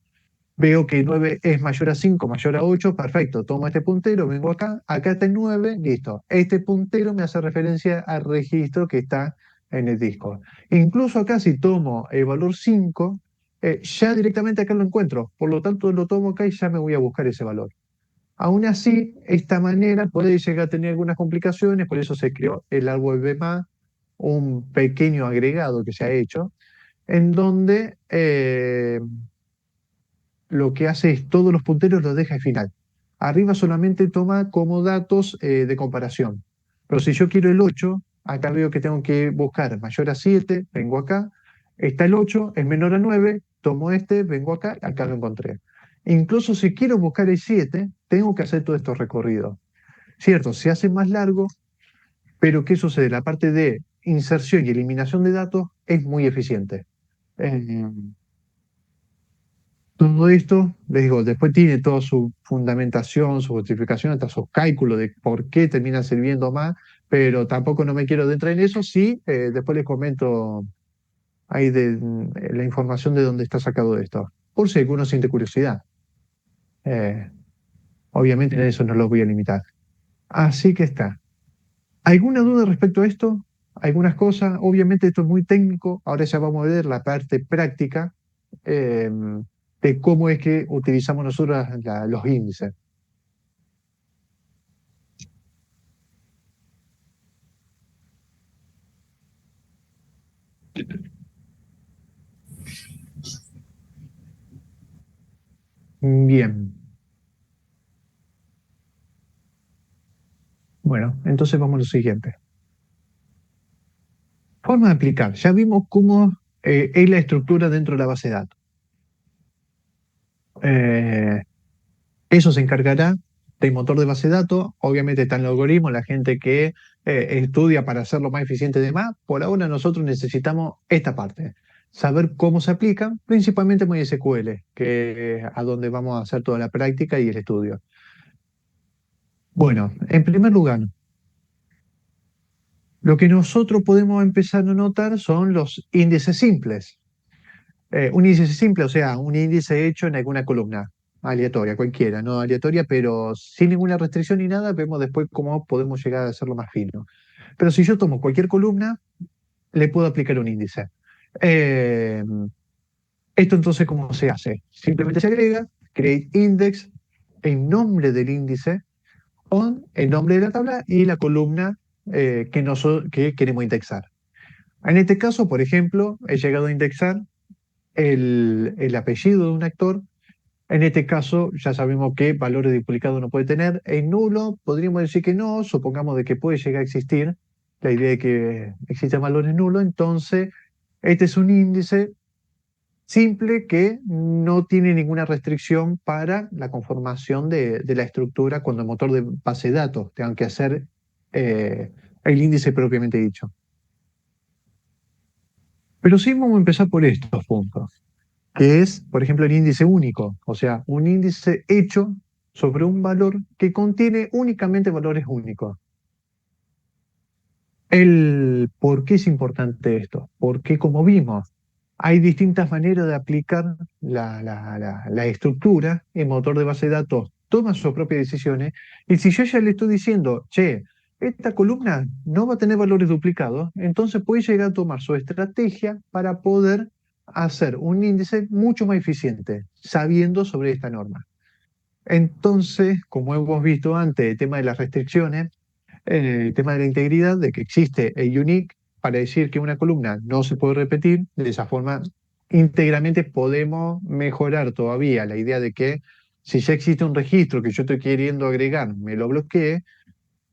veo que 9 es mayor a 5, mayor a 8, perfecto, tomo este puntero, vengo acá, acá está el 9, listo. Este puntero me hace referencia al registro que está en el disco. Incluso acá si tomo el valor 5, ya directamente acá lo encuentro, por lo tanto lo tomo acá y ya me voy a buscar ese valor. Aún así, esta manera puede llegar a tener algunas complicaciones, por eso se creó el árbol BMA, un pequeño agregado que se ha hecho, en donde lo que hace es todos los punteros los deja al final. Arriba solamente toma como datos de comparación. Pero si yo quiero el 8, acá veo que tengo que buscar mayor a 7, vengo acá, está el 8, es menor a 9, tomo este, vengo acá, acá lo encontré. Incluso si quiero buscar el 7, tengo que hacer todos estos recorridos. Cierto, se hace más largo, pero ¿qué sucede? La parte de inserción y eliminación de datos es muy eficiente. Eh, Todo esto, les digo, después tiene toda su fundamentación, su justificación, hasta sus cálculos de por qué termina sirviendo más, pero tampoco no me quiero adentrar en eso. Sí, después les comento ahí la información de dónde está sacado esto, por si alguno siente curiosidad. Eh, Obviamente en eso no lo voy a limitar. Así que está. ¿Alguna duda respecto a esto? ¿Algunas cosas? Obviamente esto es muy técnico. Ahora ya vamos a ver la parte práctica eh, de cómo es que utilizamos nosotros los índices. Bien. Bueno, entonces vamos a lo siguiente. Forma de aplicar. Ya vimos cómo es la estructura dentro de la base de datos. Eh, Eso se encargará del motor de base de datos. Obviamente está en el algoritmo, la gente que estudia para hacerlo más eficiente y demás. Por ahora nosotros necesitamos esta parte. Saber cómo se aplican, principalmente MySQL, que es a donde vamos a hacer toda la práctica y el estudio. Bueno, en primer lugar, lo que nosotros podemos empezar a notar son los índices simples. Un índice simple, o sea, un índice hecho en alguna columna aleatoria, cualquiera, no aleatoria, pero sin ninguna restricción ni nada, vemos después cómo podemos llegar a hacerlo más fino. Pero si yo tomo cualquier columna, le puedo aplicar un índice. Eh, Esto entonces, ¿cómo se hace? Simplemente se agrega create index, el nombre del índice, on el nombre de la tabla y la columna que queremos indexar. En este caso, por ejemplo, he llegado a indexar el apellido de un actor. En este caso, ya sabemos que valores duplicados no puede tener. En nulo, podríamos decir que no, supongamos de que puede llegar a existir la idea de que existen valores nulos. Entonces, este es un índice simple que no tiene ninguna restricción para la conformación de la estructura cuando el motor de base de datos tenga que hacer el índice propiamente dicho. Pero sí vamos a empezar por estos puntos, que es, por ejemplo, el índice único, o sea, un índice hecho sobre un valor que contiene únicamente valores únicos. ¿Por qué es importante esto? Porque como vimos, hay distintas maneras de aplicar la estructura. El motor de base de datos toma sus propias decisiones, y si yo ya le estoy diciendo, che, esta columna no va a tener valores duplicados, entonces puede llegar a tomar su estrategia para poder hacer un índice mucho más eficiente, sabiendo sobre esta norma. Entonces, como hemos visto antes, el tema de las restricciones, el tema de la integridad, de que existe el unique para decir que una columna no se puede repetir, de esa forma íntegramente podemos mejorar todavía la idea de que si ya existe un registro que yo estoy queriendo agregar, me lo bloquee,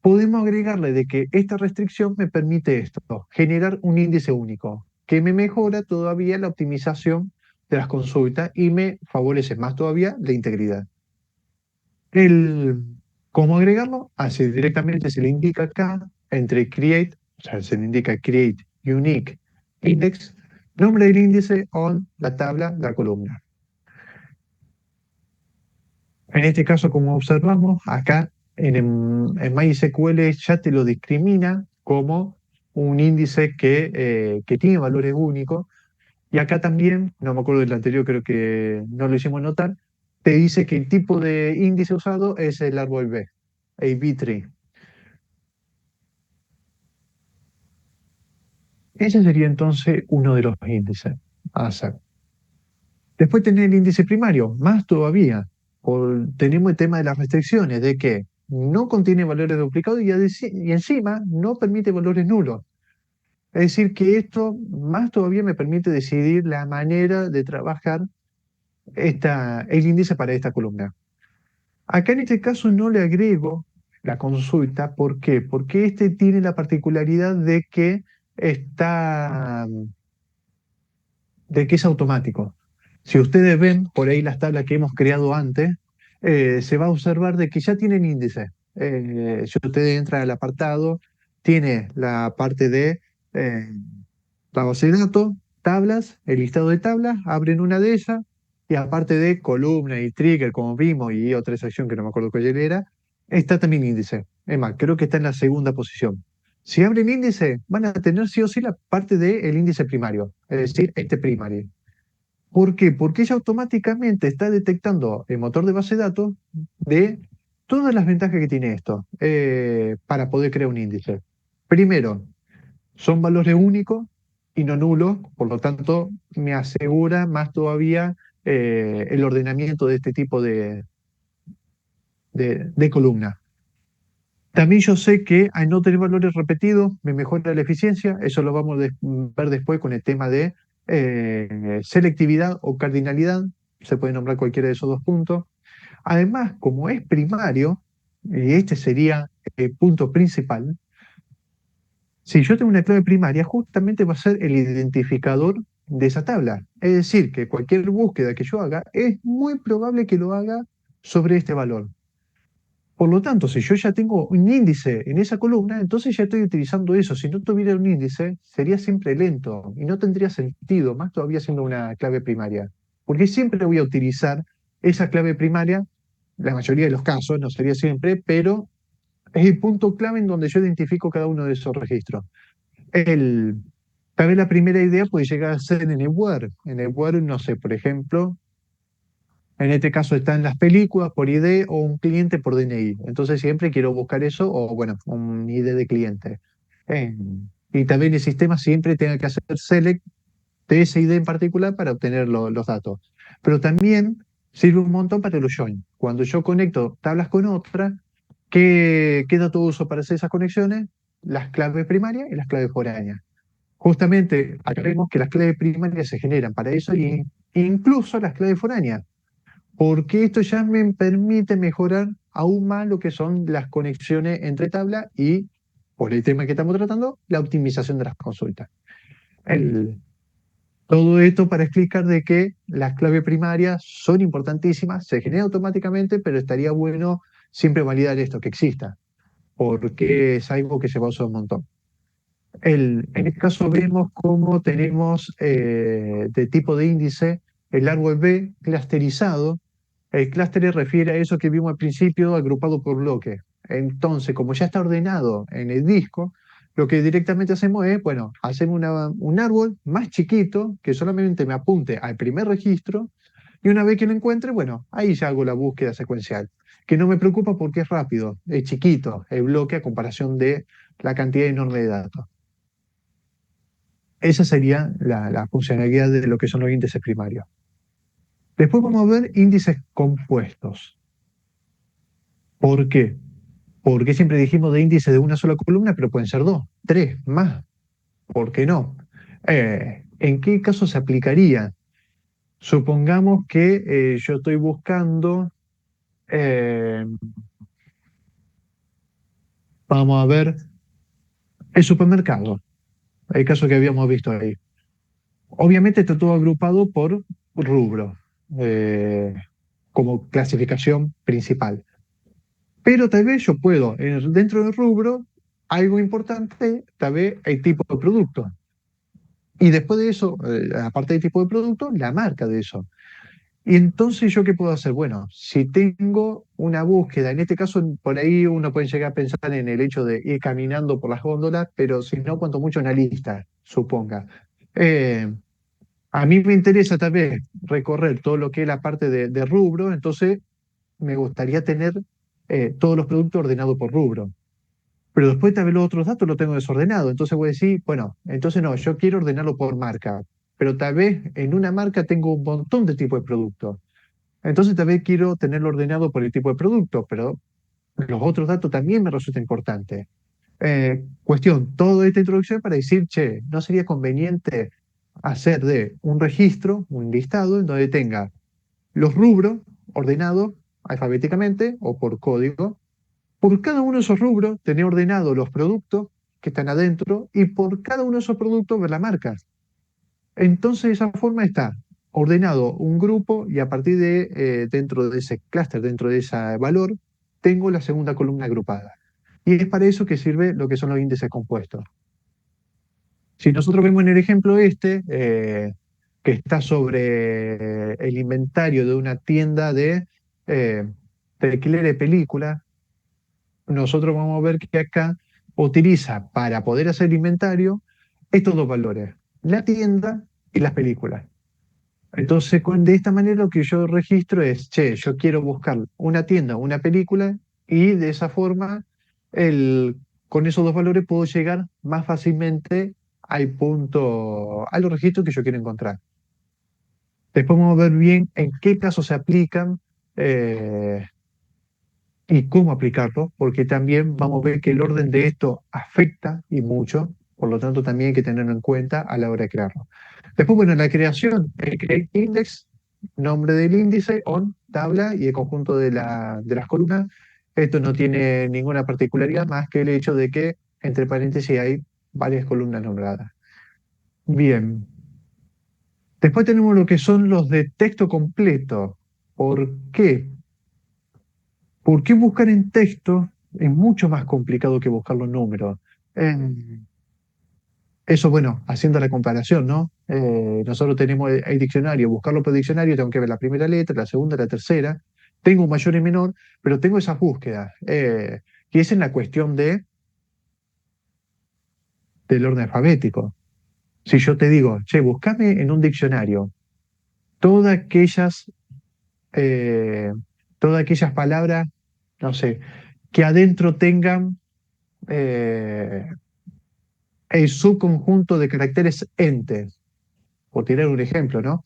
podemos agregarle de que esta restricción me permite esto, generar un índice único, que me mejora todavía la optimización de las consultas y me favorece más todavía la integridad. El, ¿Cómo agregarlo? Así directamente se le indica acá, entre create, o sea, se le indica create unique index, nombre del índice o la tabla, la columna. En este caso, como observamos, acá en MySQL ya te lo discrimina como un índice que tiene valores únicos. Y acá también, no me acuerdo del anterior, creo que no lo hicimos notar, te dice que el tipo de índice usado es el árbol B, el B-tree. Ese sería entonces uno de los índices a hacer. Después tener el índice primario, más todavía. Tenemos el tema de las restricciones, de que no contiene valores duplicados y encima no permite valores nulos. Es decir, que esto más todavía me permite decidir la manera de trabajar el índice para esta columna. Acá en este caso no le agrego la consulta. ¿Por qué? Porque este tiene la particularidad está, de que es automático. Si ustedes ven por ahí las tablas que hemos creado antes, se va a observar de que ya tienen índice. Si ustedes entran al apartado, tiene la parte de la base de datos, tablas, el listado de tablas, abren una de ellas, y aparte de columna y trigger, como vimos, y otra sección que no me acuerdo cuál era, está también índice. Es más, creo que está en la segunda posición. Si abren índice, van a tener sí o sí la parte del índice primario, es decir, este primario. ¿Por qué? Porque ella automáticamente está detectando el motor de base de datos de todas las ventajas que tiene esto para poder crear un índice. Primero, son valores únicos y no nulos, por lo tanto, me asegura más todavía el ordenamiento de este tipo de columna. También yo sé que al no tener valores repetidos me mejora la eficiencia, eso lo vamos a ver después con el tema de selectividad o cardinalidad, se puede nombrar cualquiera de esos dos puntos. Además, como es primario, y este sería el punto principal, si yo tengo una clave primaria, justamente va a ser el identificador de esa tabla. Es decir, que cualquier búsqueda que yo haga, es muy probable que lo haga sobre este valor. Por lo tanto, si yo ya tengo un índice en esa columna, entonces ya estoy utilizando eso. Si no tuviera un índice, sería siempre lento y no tendría sentido, más todavía siendo una clave primaria. Porque siempre voy a utilizar esa clave primaria, la mayoría de los casos, no sería siempre, pero es el punto clave en donde yo identifico cada uno de esos registros. El, Tal vez la primera idea puede llegar a ser en el Word. En el Word, no sé, por ejemplo, en este caso están las películas por ID o un cliente por DNI. Entonces siempre quiero buscar eso o, bueno, un ID de cliente. Eh, y también el sistema siempre tenga que hacer select de ese ID en particular para obtener los datos. Pero también sirve un montón para los join. Cuando yo conecto tablas con otras, ¿qué dato uso para hacer esas conexiones? Las claves primarias y las claves foráneas. Justamente acá vemos que las claves primarias se generan para eso y incluso las claves foráneas, porque esto ya me permite mejorar aún más lo que son las conexiones entre tablas y, por el tema que estamos tratando, la optimización de las consultas. El- Todo esto para explicar de que las claves primarias son importantísimas, se generan automáticamente, pero estaría bueno siempre validar esto, que exista, porque es algo que se va a usar un montón. En este caso vemos cómo tenemos de tipo de índice el árbol B clusterizado. El clúster refiere a eso que vimos al principio, agrupado por bloque. Entonces, como ya está ordenado en el disco, lo que directamente hacemos es, bueno, hacemos un árbol más chiquito que solamente me apunte al primer registro y una vez que lo encuentre, bueno, ahí ya hago la búsqueda secuencial, que no me preocupa porque es rápido, es chiquito el bloque a comparación de la cantidad enorme de datos. Esa sería la funcionalidad de lo que son los índices primarios. Después vamos a ver índices compuestos. ¿Por qué? Porque siempre dijimos de índices de una sola columna, pero pueden ser dos, tres, más. ¿Por qué no? ¿En qué caso se aplicaría? Supongamos que yo estoy buscando, eh, vamos a ver, el supermercado, el caso que habíamos visto ahí. Obviamente está todo agrupado por rubro, como clasificación principal. Pero tal vez yo puedo, dentro del rubro, algo importante, tal vez el tipo de producto. Y después de eso, aparte del tipo de producto, la marca de eso. Y entonces, ¿yo qué puedo hacer? Bueno, si tengo una búsqueda, en este caso, por ahí uno puede llegar a pensar en el hecho de ir caminando por las góndolas, pero si no, cuanto mucho una lista, suponga. Eh, a mí me interesa tal vez recorrer todo lo que es la parte de rubro, entonces me gustaría tener todos los productos ordenados por rubro. Pero después tal vez los otros datos los tengo desordenados. Entonces voy a decir, bueno, entonces no, yo quiero ordenarlo por marca. Pero tal vez en una marca tengo un montón de tipos de productos. Entonces tal vez quiero tenerlo ordenado por el tipo de producto, pero los otros datos también me resulta importante. Cuestión, toda esta introducción para decir, che, ¿no sería conveniente hacer de un registro, un listado, en donde tenga los rubros ordenados alfabéticamente o por código? Por cada uno de esos rubros, tener ordenado los productos que están adentro y por cada uno de esos productos ver la marca. Entonces, de esa forma está ordenado un grupo y a partir de, dentro de ese clúster, dentro de ese valor, tengo la segunda columna agrupada. Y es para eso que sirve lo que son los índices compuestos. Si nosotros vemos en el ejemplo este, que está sobre el inventario de una tienda eh, de alquiler de películas, nosotros vamos a ver que acá utiliza para poder hacer el inventario estos dos valores, la tienda y las películas. Entonces, de esta manera lo que yo registro es, che, yo quiero buscar una tienda, una película, y de esa forma, con esos dos valores puedo llegar más fácilmente al punto, a los registros que yo quiero encontrar. Después vamos a ver bien en qué casos se aplican eh, y cómo aplicarlo, porque también vamos a ver que el orden de esto afecta y mucho, por lo tanto también hay que tenerlo en cuenta a la hora de crearlo. Después, bueno, la creación, el create index, nombre del índice, on, tabla y el conjunto de las columnas. Esto no tiene ninguna particularidad más que el hecho de que entre paréntesis hay varias columnas nombradas. Bien, después tenemos lo que son los de texto completo. ¿Por qué? ¿Por qué buscar en texto es mucho más complicado que buscarlo en números? Eh, Eso, bueno, haciendo la comparación, ¿no? Nosotros tenemos el diccionario, buscarlo por diccionario, tengo que ver la primera letra, la segunda, la tercera. Tengo un mayor y menor, pero tengo esas búsquedas. Y es en la cuestión del orden alfabético. Si yo te digo, che, buscame en un diccionario todas aquellas, eh, todas aquellas palabras, no sé, que adentro tengan eh, el subconjunto de caracteres entes, por tirar un ejemplo, ¿no?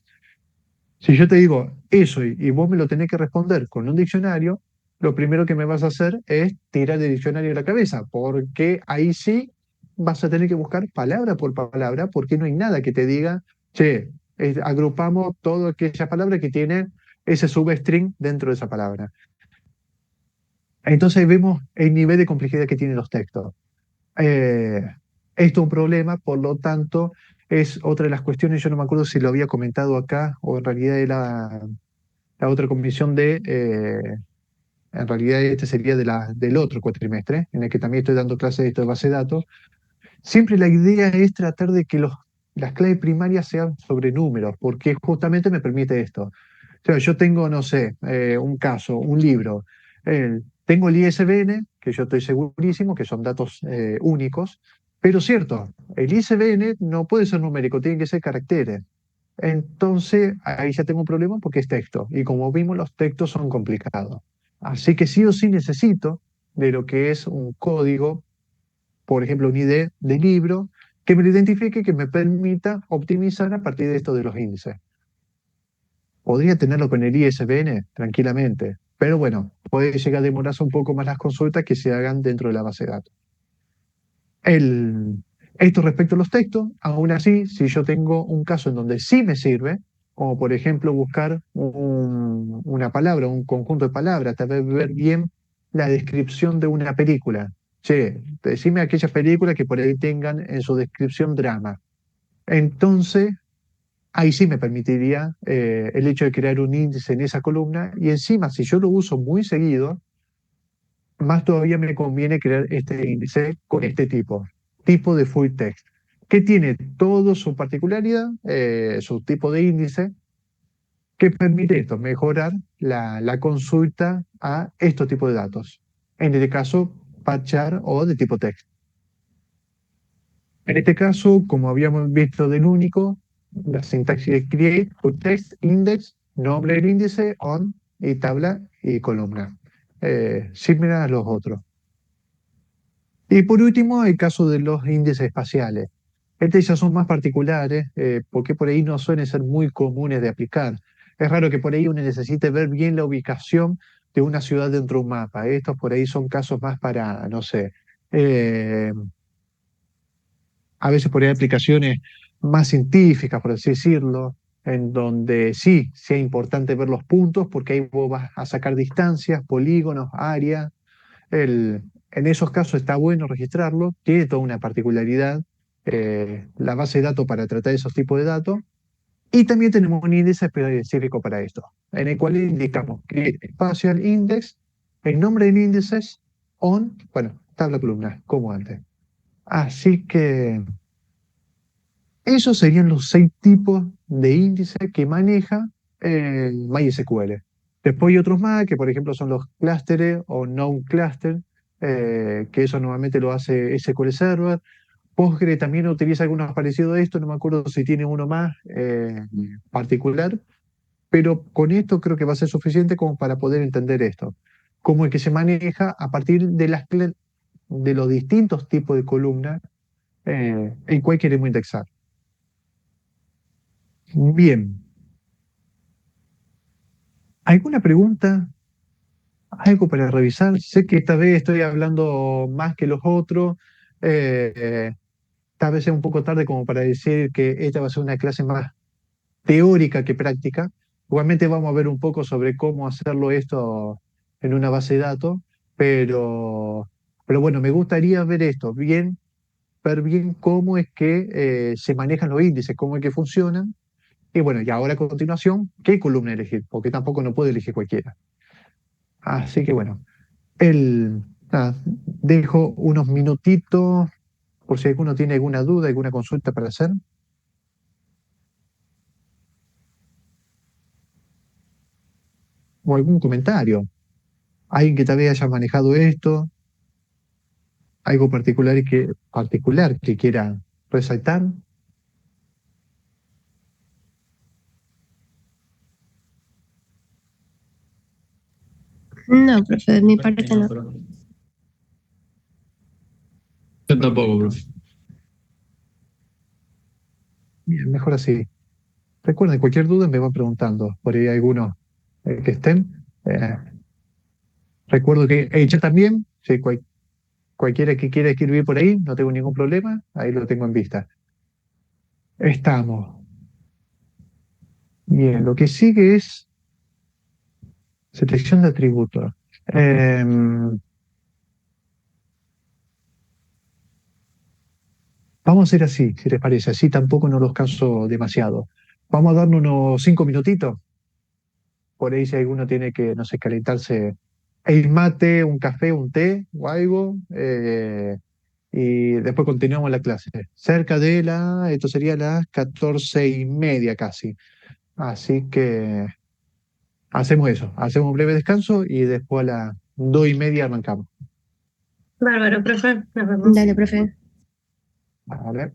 Si yo te digo eso y vos me lo tenés que responder con un diccionario, lo primero que me vas a hacer es tirar el diccionario de la cabeza, porque ahí sí vas a tener que buscar palabra por palabra, porque no hay nada que te diga, che, agrupamos todas aquellas palabras que tienen ese substring dentro de esa palabra. Entonces ahí vemos el nivel de complejidad que tienen los textos. Eh, Esto es un problema, por lo tanto, es otra de las cuestiones, yo no me acuerdo si lo había comentado acá o en realidad era la otra comisión en realidad este sería del otro cuatrimestre, en el que también estoy dando clases de esto de base de datos. Siempre la idea es tratar de que las claves primarias sean sobre números, porque justamente me permite esto. O sea, yo tengo, no sé, un caso, un libro. Tengo el ISBN, que yo estoy segurísimo que son datos únicos, pero cierto, el ISBN no puede ser numérico, tiene que ser caracteres. Entonces, ahí ya tengo un problema porque es texto. Y como vimos, los textos son complicados. Así que sí o sí necesito de lo que es un código, por ejemplo, un ID de libro, que me lo identifique, que me permita optimizar a partir de esto de los índices. Podría tenerlo con el ISBN tranquilamente, pero bueno, puede llegar a demorarse un poco más las consultas que se hagan dentro de la base de datos. El, Esto respecto a los textos, aún así, si yo tengo un caso en donde sí me sirve, como por ejemplo buscar una palabra, un conjunto de palabras, tal vez ver bien la descripción de una película. Che, decime aquellas películas que por ahí tengan en su descripción drama. Entonces, ahí sí me permitiría el hecho de crear un índice en esa columna y encima, si yo lo uso muy seguido, más todavía me conviene crear este índice con este tipo de full text, que tiene todo su particularidad, su tipo de índice, que permite esto, mejorar la consulta a estos tipos de datos. En este caso, patchar o de tipo text. En este caso, como habíamos visto del único, la sintaxis de create, full text, index, nombre del índice, on y tabla y columna. Similar a los otros. Y por último, el caso de los índices espaciales. Estos ya son más particulares, porque por ahí no suelen ser muy comunes de aplicar. Es raro que por ahí uno necesite ver bien la ubicación de una ciudad dentro de un mapa. Estos por ahí son casos más para, no sé, eh, a veces por ahí aplicaciones más científicas, por así decirlo, en donde sí es importante ver los puntos, porque ahí vos vas a sacar distancias, polígonos, áreas. En esos casos está bueno registrarlo, tiene toda una particularidad, la base de datos para tratar esos tipos de datos, y también tenemos un índice específico para esto, en el cual indicamos create partial index, el nombre del índice es on, bueno, tabla columna, como antes. Así que esos serían los 6 tipos de índice que maneja MySQL. Después hay otros más, que por ejemplo son los clústeres o known cluster, que eso normalmente lo hace SQL Server. Postgre también utiliza algunos parecidos a esto, no me acuerdo si tiene uno más particular, pero con esto creo que va a ser suficiente como para poder entender esto. Cómo es que se maneja a partir de los distintos tipos de columnas en cuál queremos indexar. Bien, ¿alguna pregunta? ¿Algo para revisar? Sé que esta vez estoy hablando más que los otros. eh, Tal vez sea un poco tarde como para decir que esta va a ser una clase más teórica que práctica. Igualmente vamos a ver un poco sobre cómo hacerlo esto en una base de datos, pero bueno, me gustaría ver esto, ver bien cómo es que se manejan los índices, cómo es que funcionan. Y bueno, y ahora a continuación, ¿qué columna elegir? Porque tampoco no puedo elegir cualquiera. Así que bueno. Dejo unos minutitos por si alguno tiene alguna duda, alguna consulta para hacer o algún comentario. Alguien que tal vez haya manejado esto, algo particular que quiera resaltar. No, profe, de mi parte no. Yo tampoco, profe. Bien, mejor así. Recuerden, cualquier duda me van preguntando. Por ahí hay algunos que estén. Recuerdo que ella también, si cualquiera que quiera escribir por ahí, no tengo ningún problema, ahí lo tengo en vista. Estamos. Bien, lo que sigue es selección de atributos. Vamos a hacer así, si les parece, así tampoco no los canso demasiado. Vamos a darnos unos 5 minutitos, por ahí si alguno tiene que, no sé, calentarse el mate, un café, un té o algo, y después continuamos la clase. Esto sería las 14:30 casi. Así que hacemos eso, hacemos un breve descanso y después a las 2:30 arrancamos. Bárbaro, profe, nos vemos. Dale, profe. ¿Vale?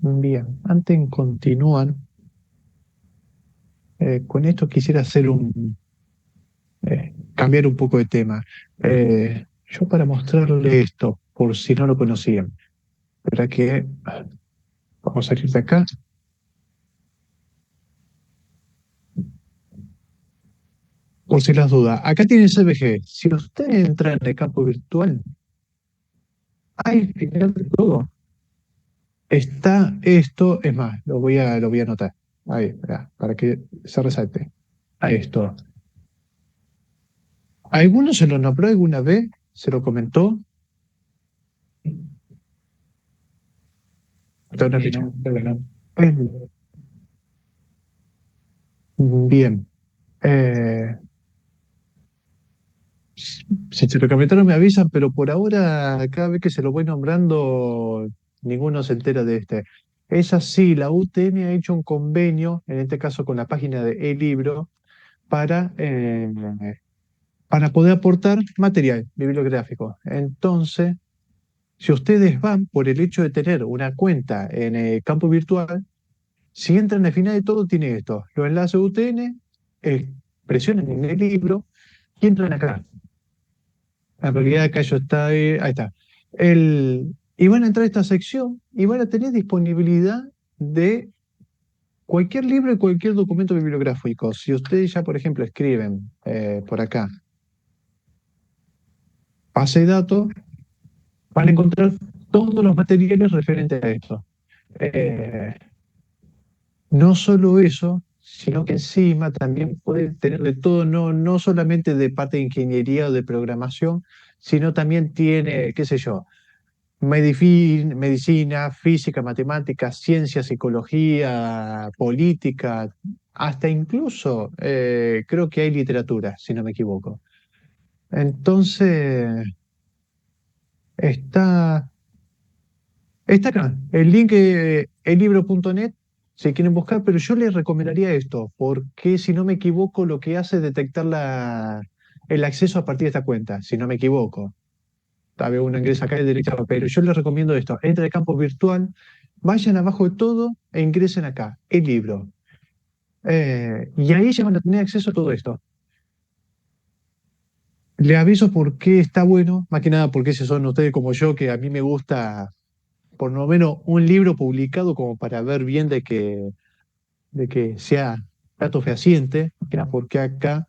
Bien, antes de continuar, con esto quisiera cambiar un poco de tema. Yo para mostrarle esto, por si no lo conocían, ¿verdad que vamos a salir de acá? Por si las dudas, acá tiene CBG. Si usted entra en el campo virtual, al final de todo está esto, es más, lo voy a anotar. Ahí, espera, para que se resalte. A esto. ¿Alguno se lo nombró alguna vez? ¿Se lo comentó? Está una ficha. Bien. Eh, si se lo comentaron me avisan, pero por ahora, cada vez que se lo voy nombrando, ninguno se entera de este. Es así, la UTN ha hecho un convenio, en este caso con la página de eLibro, para, eh, para poder aportar material bibliográfico. Entonces, si ustedes van por el hecho de tener una cuenta en el campo virtual, si entran al final de todo, tiene esto: los enlaces UTN, presionen en el libro y entran acá. En realidad acá yo está, ahí está. Y van a entrar a esta sección y van a tener disponibilidad de cualquier libro y cualquier documento bibliográfico. Si ustedes ya, por ejemplo, escriben por acá, base de datos, van a encontrar todos los materiales referentes a esto. Eh, no solo eso, sino que encima también puede tener de todo, no solamente de parte de ingeniería o de programación, sino también tiene, qué sé yo, medicina, física, matemáticas, ciencia, psicología, política, hasta incluso creo que hay literatura, si no me equivoco. Entonces, está, está acá, el link elibro.net, si quieren buscar, pero yo les recomendaría esto, porque si no me equivoco, lo que hace es detectar el acceso a partir de esta cuenta, si no me equivoco. Tal vez uno ingresa acá y derecha, pero yo les recomiendo esto: entre al campo virtual, vayan abajo de todo e ingresen acá, el libro. Y ahí ya van a tener acceso a todo esto. Les aviso por qué está bueno, más que nada porque si son ustedes como yo, que a mí me gusta por lo menos un libro publicado como para ver bien de que sea dato fehaciente, que era porque acá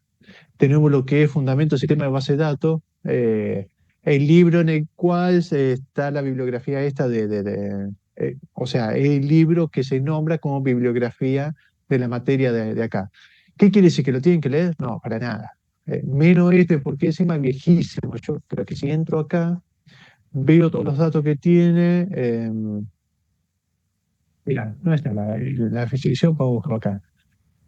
tenemos lo que es fundamento del sistema de base de datos, el libro en el cual está la bibliografía esta o sea, el libro que se nombra como bibliografía de la materia de acá. ¿Qué quiere decir? ¿Que lo tienen que leer? No, para nada. Menos este, porque encima es viejísimo. Yo creo que si entro acá, veo todos los datos que tiene. Mira, no está la definición para buscarlo acá.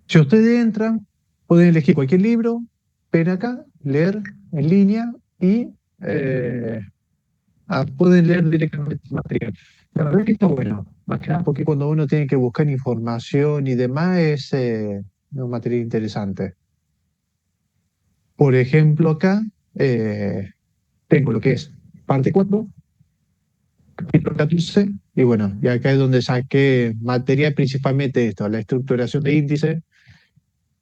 Si ustedes entran, pueden elegir cualquier libro, ven acá, leer en línea y eh, pueden leer directamente el material. La verdad que está bueno, más que nada porque cuando uno tiene que buscar información y demás es un material interesante. Por ejemplo, acá tengo lo que es parte 4, capítulo 14, y bueno, y acá es donde saqué material principalmente esto: la estructuración de índices.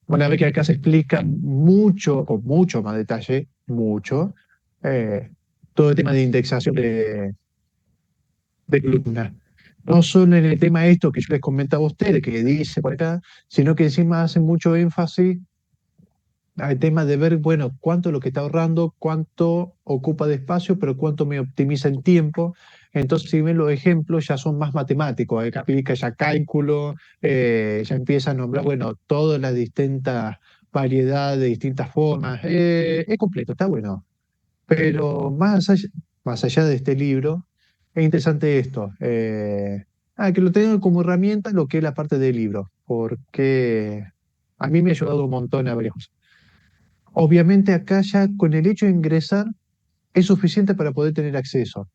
Una vez que acá se explica mucho, con mucho más detalle, mucho, eh, todo el tema de indexación de columnas. No solo en el tema esto que yo les comentaba a ustedes, que dice por acá, sino que encima hace mucho énfasis al tema de ver, bueno, cuánto es lo que está ahorrando, cuánto ocupa de espacio, pero cuánto me optimiza el tiempo. Entonces, si ven los ejemplos, ya son más matemáticos, aplica ya cálculo, ya empieza a nombrar, bueno, todas las distintas variedades, de distintas formas. Es completo, está bueno. Pero más allá de este libro, es interesante esto. Que lo tengan como herramienta lo que es la parte del libro, porque a mí me ha ayudado un montón a varias cosas. Obviamente acá ya con el hecho de ingresar es suficiente para poder tener acceso.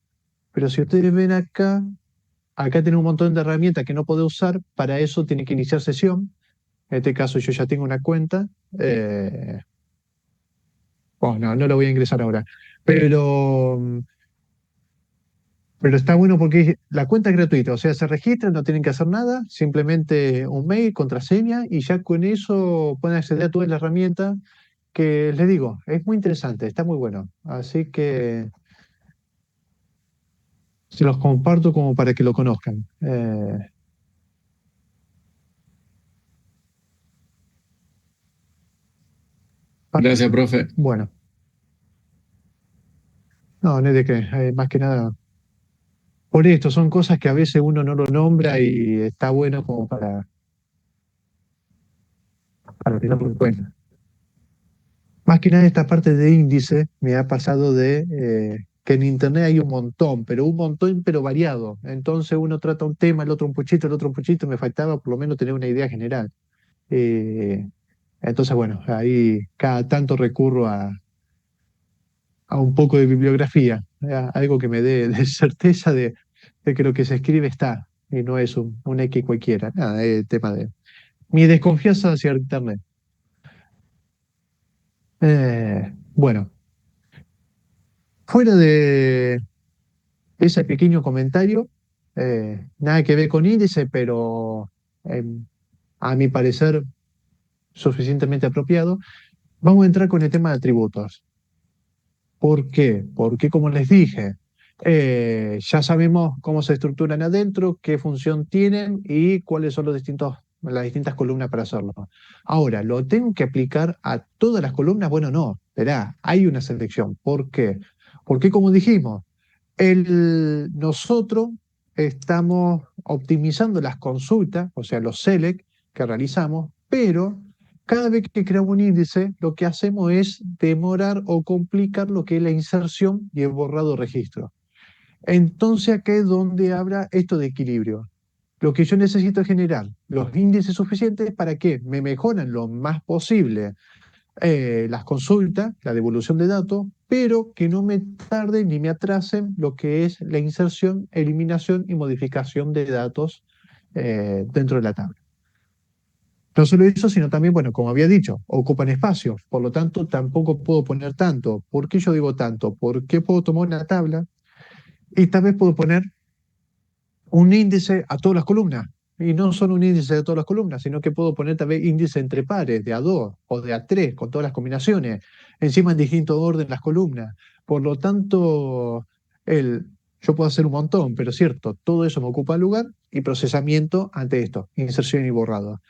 Pero si ustedes ven acá, acá tiene un montón de herramientas que no puede usar. Para eso tiene que iniciar sesión. En este caso yo ya tengo una cuenta. Bueno, no la voy a ingresar ahora. Pero Pero está bueno porque la cuenta es gratuita, o sea, se registran, no tienen que hacer nada, simplemente un mail, contraseña, y ya con eso pueden acceder a toda la herramienta que les digo, es muy interesante, está muy bueno. Así que se los comparto como para que lo conozcan. Gracias, profe. Bueno, no es de qué, más que nada. Por esto, son cosas que a veces uno no lo nombra y está bueno como para tenerlo en cuenta. Más que nada esta parte de índice me ha pasado de que en internet hay un montón, pero variado. Entonces uno trata un tema, el otro un puchito, me faltaba por lo menos tener una idea general. Eh, entonces, bueno, ahí cada tanto recurro a un poco de bibliografía, algo que me dé de certeza de que lo que se escribe está, y no es un X cualquiera. Nada, es el tema de mi desconfianza hacia internet. Bueno, fuera de ese pequeño comentario, nada que ver con índice, pero eh, a mi parecer suficientemente apropiado, vamos a entrar con el tema de atributos. ¿Por qué? Porque, como les dije, ya sabemos cómo se estructuran adentro, qué función tienen y cuáles son las distintas columnas para hacerlo. Ahora, ¿lo tengo que aplicar a todas las columnas? Bueno, no, verá, hay una selección. ¿Por qué? Porque, como dijimos, nosotros estamos optimizando las consultas, o sea, los select que realizamos, pero cada vez que creamos un índice, lo que hacemos es demorar o complicar lo que es la inserción y el borrado de registro. Entonces acá es donde habrá esto de equilibrio. Lo que yo necesito es generar los índices suficientes para que me mejoren lo más posible las consultas, la devolución de datos, pero que no me tarden ni me atrasen lo que es la inserción, eliminación y modificación de datos dentro de la tabla. No solo eso, sino también, bueno, como había dicho, ocupan espacio, por lo tanto tampoco puedo poner tanto. ¿Por qué yo digo tanto? Porque puedo tomar una tabla y tal vez puedo poner un índice a todas las columnas. Y no solo un índice de todas las columnas, sino que puedo poner tal vez índice entre pares, de A2 o de A3, con todas las combinaciones, encima en distinto orden las columnas. Por lo tanto, yo puedo hacer un montón, pero cierto, todo eso me ocupa lugar y procesamiento ante esto, inserción y borrado.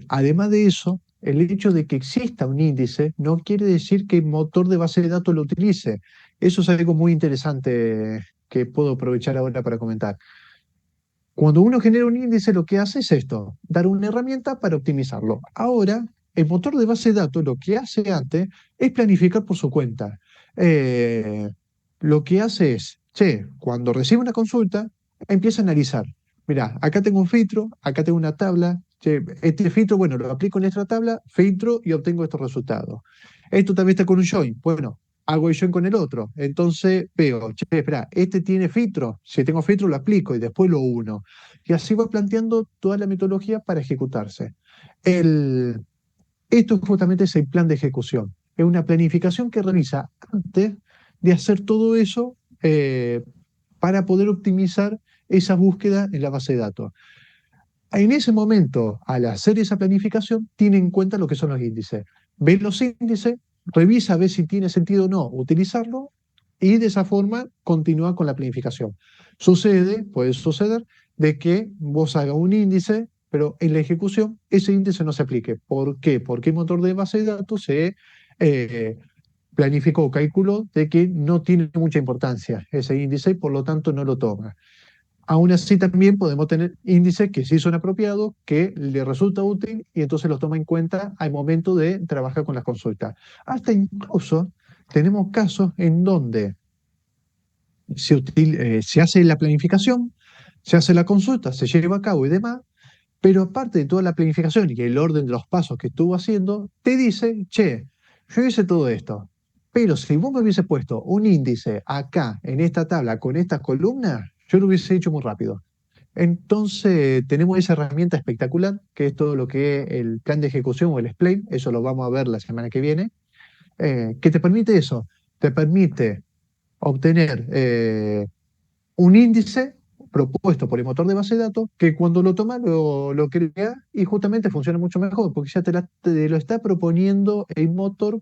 Además de eso, el hecho de que exista un índice no quiere decir que el motor de base de datos lo utilice. Eso es algo muy interesante que puedo aprovechar ahora para comentar. Cuando uno genera un índice, lo que hace es esto, dar una herramienta para optimizarlo. Ahora, el motor de base de datos lo que hace antes es planificar por su cuenta. Eh, lo que hace es, che, cuando recibe una consulta, empieza a analizar. Mira, acá tengo un filtro, acá tengo una tabla. Che, este filtro, bueno, lo aplico en esta tabla, filtro y obtengo estos resultados. Esto también está con un join. Bueno, hago el join con el otro. Entonces veo, che, espera, este tiene filtro. Si tengo filtro, lo aplico y después lo uno. Y así va planteando toda la metodología para ejecutarse. El, Esto justamente es el plan de ejecución. Es una planificación que realiza antes de hacer todo eso para poder optimizar esa búsqueda en la base de datos. En ese momento, al hacer esa planificación, tiene en cuenta lo que son los índices. Ve los índices, revisa a ver si tiene sentido o no utilizarlo y de esa forma continúa con la planificación. Puede suceder, de que vos hagas un índice, pero en la ejecución ese índice no se aplique. ¿Por qué? Porque el motor de base de datos se eh, planificó o calculó de que no tiene mucha importancia ese índice y por lo tanto no lo toma. Aún así también podemos tener índices que sí son apropiados, que le resulta útil y entonces los toma en cuenta al momento de trabajar con las consultas. Hasta incluso tenemos casos en donde se hace la planificación, se hace la consulta, se lleva a cabo y demás, pero aparte de toda la planificación y el orden de los pasos que estuvo haciendo, te dice, che, yo hice todo esto, pero si vos me hubiese puesto un índice acá, en esta tabla, con estas columnas, yo lo hubiese hecho muy rápido. Entonces, tenemos esa herramienta espectacular, que es todo lo que es el plan de ejecución o el explain, eso lo vamos a ver la semana que viene, que te permite eso, te permite obtener un índice propuesto por el motor de base de datos que cuando lo toma lo crea y justamente funciona mucho mejor porque ya te lo está proponiendo el motor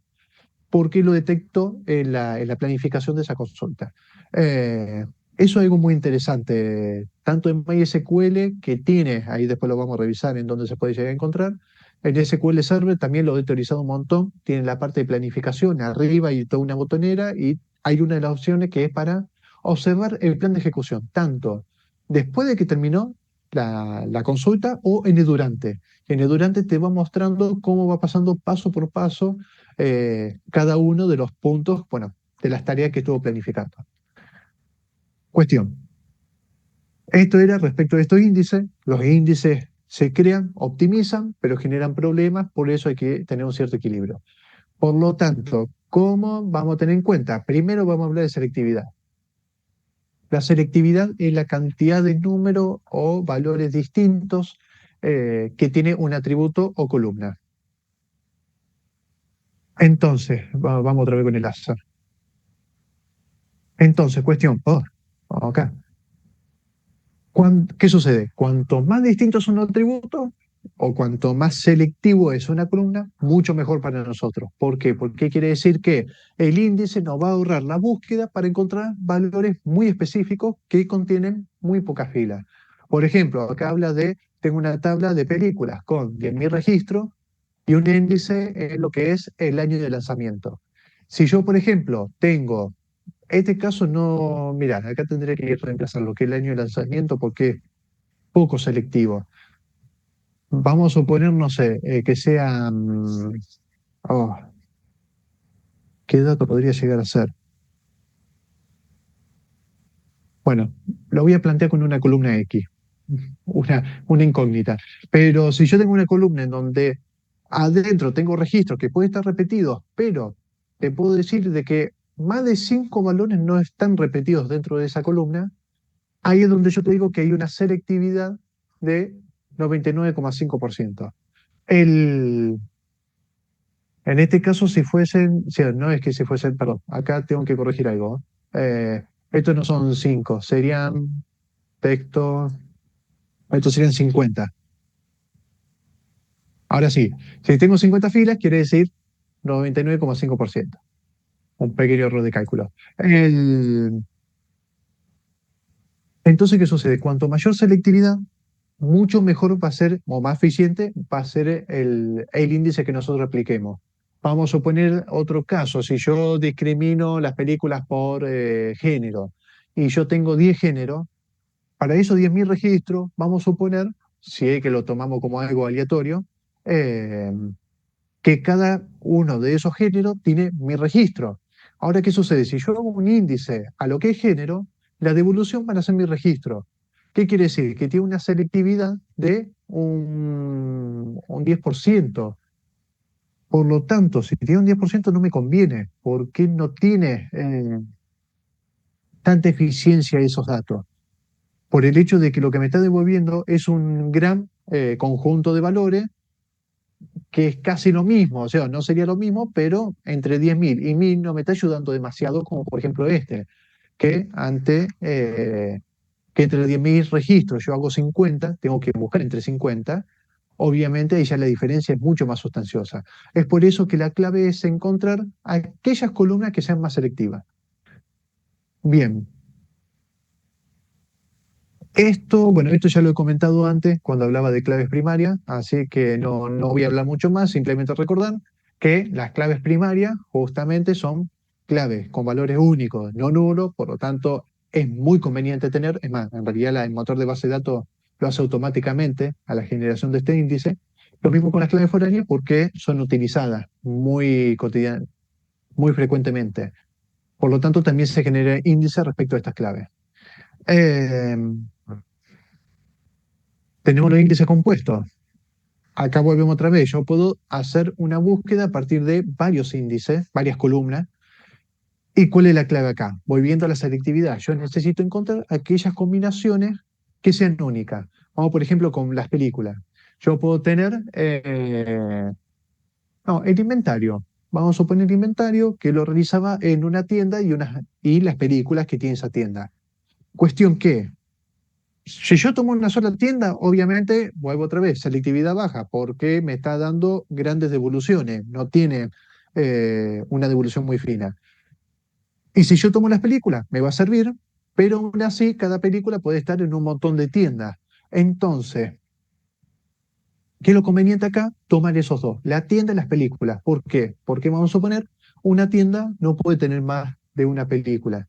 porque lo detectó en la planificación de esa consulta. Eh, Eso es algo muy interesante, tanto en MySQL, que tiene, ahí después lo vamos a revisar en dónde se puede llegar a encontrar. En SQL Server también lo he utilizado un montón, tiene la parte de planificación, arriba y toda una botonera, y hay una de las opciones que es para observar el plan de ejecución, tanto después de que terminó la consulta o en el durante. En el durante te va mostrando cómo va pasando paso por paso cada uno de los puntos, bueno, de las tareas que estuvo planificando. Cuestión. Esto era respecto a estos índices. Los índices se crean, optimizan, pero generan problemas, por eso hay que tener un cierto equilibrio. Por lo tanto, ¿cómo vamos a tener en cuenta? Primero vamos a hablar de selectividad. La selectividad es la cantidad de números o valores distintos que tiene un atributo o columna. Entonces, vamos otra vez con el azar. Entonces, cuestión, acá. ¿Qué sucede? Cuanto más distintos son los atributos o cuanto más selectivo es una columna, mucho mejor para nosotros. ¿Por qué? Porque quiere decir que el índice nos va a ahorrar la búsqueda para encontrar valores muy específicos que contienen muy pocas filas. Por ejemplo, acá habla de, tengo una tabla de películas con 10.000 registros y un índice en lo que es el año de lanzamiento. Si yo, por ejemplo, tengo este caso no, mira, acá tendré que reemplazar lo que es el año de lanzamiento porque es poco selectivo. Vamos a suponer, no sé, que sea, oh, ¿qué dato podría llegar a ser? Bueno, lo voy a plantear con una columna X, una incógnita. Pero si yo tengo una columna en donde adentro tengo registros que pueden estar repetidos, pero te puedo decir de que más de 5 valores no están repetidos dentro de esa columna, ahí es donde yo te digo que hay una selectividad de 99,5%. El, en este caso, si fuesen, sí, no es que si fuesen, perdón, acá tengo que corregir algo. Estos no son 5, serían textos, estos serían 50. Ahora sí, si tengo 50 filas, quiere decir 99,5%. Un pequeño error de cálculo. Entonces, ¿qué sucede? Cuanto mayor selectividad, mucho mejor va a ser, o más eficiente, va a ser el índice que nosotros apliquemos. Vamos a suponer otro caso, si yo discrimino las películas por género y yo tengo 10 géneros, para esos 10.000 registros, vamos a suponer, si es que lo tomamos como algo aleatorio, eh, que cada uno de esos géneros tiene mi registro. Ahora, ¿qué sucede? Si yo hago un índice a lo que es género, la devolución van a ser mi registro. ¿Qué quiere decir? Que tiene una selectividad de un 10%. Por lo tanto, si tiene un 10% no me conviene, porque no tiene tanta eficiencia esos datos. Por el hecho de que lo que me está devolviendo es un gran conjunto de valores que es casi lo mismo, o sea, no sería lo mismo, pero entre 10.000 y 1.000 no me está ayudando demasiado, como por ejemplo este, que, que entre 10.000 registros yo hago 50, tengo que buscar entre 50, obviamente ahí ya la diferencia es mucho más sustanciosa. Es por eso que la clave es encontrar aquellas columnas que sean más selectivas. Bien, bueno, esto ya lo he comentado antes cuando hablaba de claves primarias, así que no voy a hablar mucho más, simplemente recordar que las claves primarias justamente son claves con valores únicos, no nulos, por lo tanto es muy conveniente tener, es más, en realidad el motor de base de datos lo hace automáticamente a la generación de este índice. Lo mismo con las claves foráneas porque son utilizadas muy frecuentemente. Por lo tanto, también se genera índice respecto a estas claves. Eh, Tenemos los índices compuestos. Acá volvemos otra vez. Yo puedo hacer una búsqueda a partir de varios índices, varias columnas. ¿Y cuál es la clave acá? Volviendo a la selectividad. Yo necesito encontrar aquellas combinaciones que sean únicas. Vamos, por ejemplo, con las películas. Yo puedo tener, no, el inventario. Vamos a suponer el inventario que lo realizaba en una tienda y las películas que tiene esa tienda. Cuestión que, si yo tomo una sola tienda, obviamente, vuelvo otra vez, selectividad baja, porque me está dando grandes devoluciones, no tiene una devolución muy fina. Y si yo tomo las películas, me va a servir, pero aún así cada película puede estar en un montón de tiendas. Entonces, ¿qué es lo conveniente acá? Tomar esos dos, la tienda y las películas. ¿Por qué? Porque vamos a suponer, una tienda no puede tener más de una película.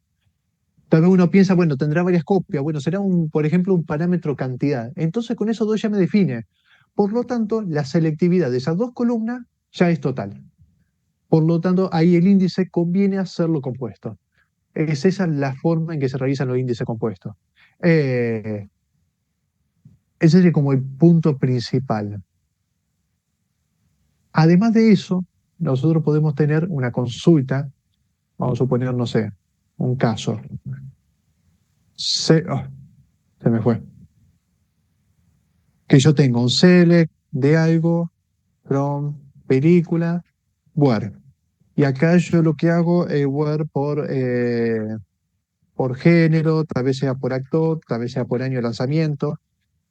Tal vez uno piensa, bueno, tendrá varias copias, bueno, será por ejemplo, un parámetro cantidad. Entonces con esos dos ya me define. Por lo tanto, la selectividad de esas dos columnas ya es total. Por lo tanto, ahí el índice conviene hacerlo compuesto. Es esa la forma en que se realizan los índices compuestos. Eh, Ese es como el punto principal. Además de eso, nosotros podemos tener una consulta, vamos a suponer, no sé, un caso. Se me fue. Que yo tengo un select de algo, from, película, where. Y acá yo lo que hago es where por género, tal vez sea por actor, tal vez sea por año de lanzamiento.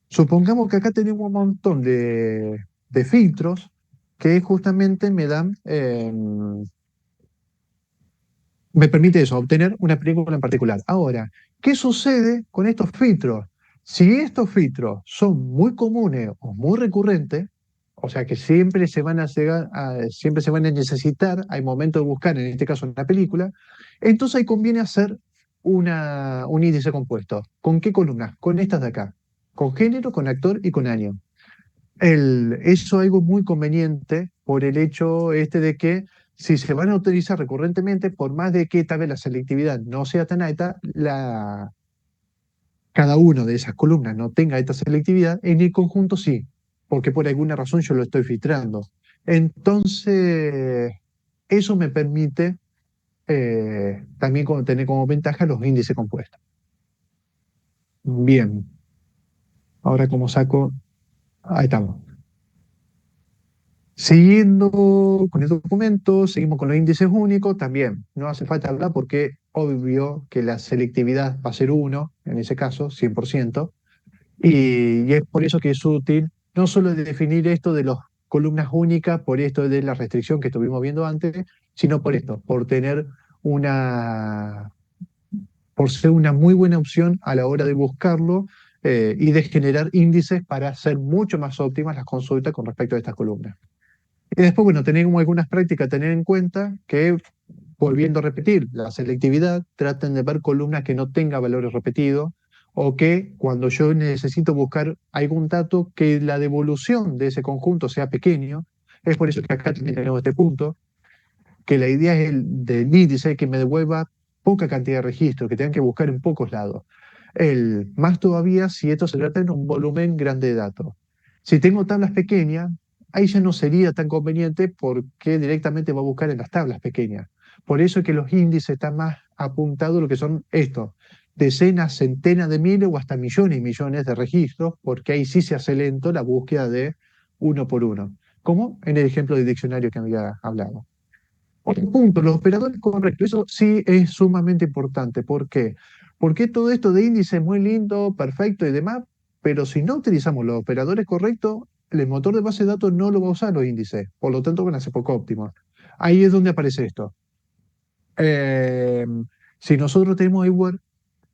Supongamos que acá tenemos un montón de filtros que justamente me permite eso, obtener una película en particular. Ahora, ¿qué sucede con estos filtros? Si estos filtros son muy comunes o muy recurrentes, o sea que siempre se van a siempre se van a necesitar al momento de buscar, en este caso, una película, entonces ahí conviene hacer un índice compuesto. ¿Con qué columnas? Con estas de acá. Con género, con actor y con año. Eso es algo muy conveniente por el hecho este de que si se van a utilizar recurrentemente, por más de que tal vez la selectividad no sea tan alta, cada uno de esas columnas no tenga esta selectividad, en el conjunto sí, porque por alguna razón yo lo estoy filtrando. Entonces, eso me permite también tener como ventaja los índices compuestos. Bien, ahora como saco, ahí estamos. Siguiendo con el documento, seguimos con los índices únicos, también no hace falta hablar porque obvio que la selectividad va a ser 1, en ese caso, 100%, y es por eso que es útil no solo de definir esto de las columnas únicas, por esto de la restricción que estuvimos viendo antes, sino por esto, por ser una muy buena opción a la hora de buscarlo y de generar índices para hacer mucho más óptimas las consultas con respecto a estas columnas. Y después, bueno, tener como algunas prácticas a tener en cuenta que, volviendo a repetir, la selectividad, traten de ver columnas que no tengan valores repetidos o que cuando yo necesito buscar algún dato, que la devolución de ese conjunto sea pequeño. Es por eso que acá también tenemos este punto, que la idea es del índice que me devuelva poca cantidad de registros, que tengan que buscar en pocos lados. Más todavía si esto se trata de un volumen grande de datos. Si tengo tablas pequeñas, ahí ya no sería tan conveniente porque directamente va a buscar en las tablas pequeñas. Por eso es que los índices están más apuntados a lo que son estos, decenas, centenas de miles o hasta millones y millones de registros, porque ahí sí se hace lento la búsqueda de uno por uno, como en el ejemplo del diccionario que había hablado. Otro punto, los operadores correctos. Eso sí es sumamente importante. ¿Por qué? Porque todo esto de índice es muy lindo, perfecto y demás, pero si no utilizamos los operadores correctos, el motor de base de datos no lo va a usar los índices, por lo tanto van a ser poco óptimos. Ahí es donde aparece esto. Eh, si nosotros tenemos igual,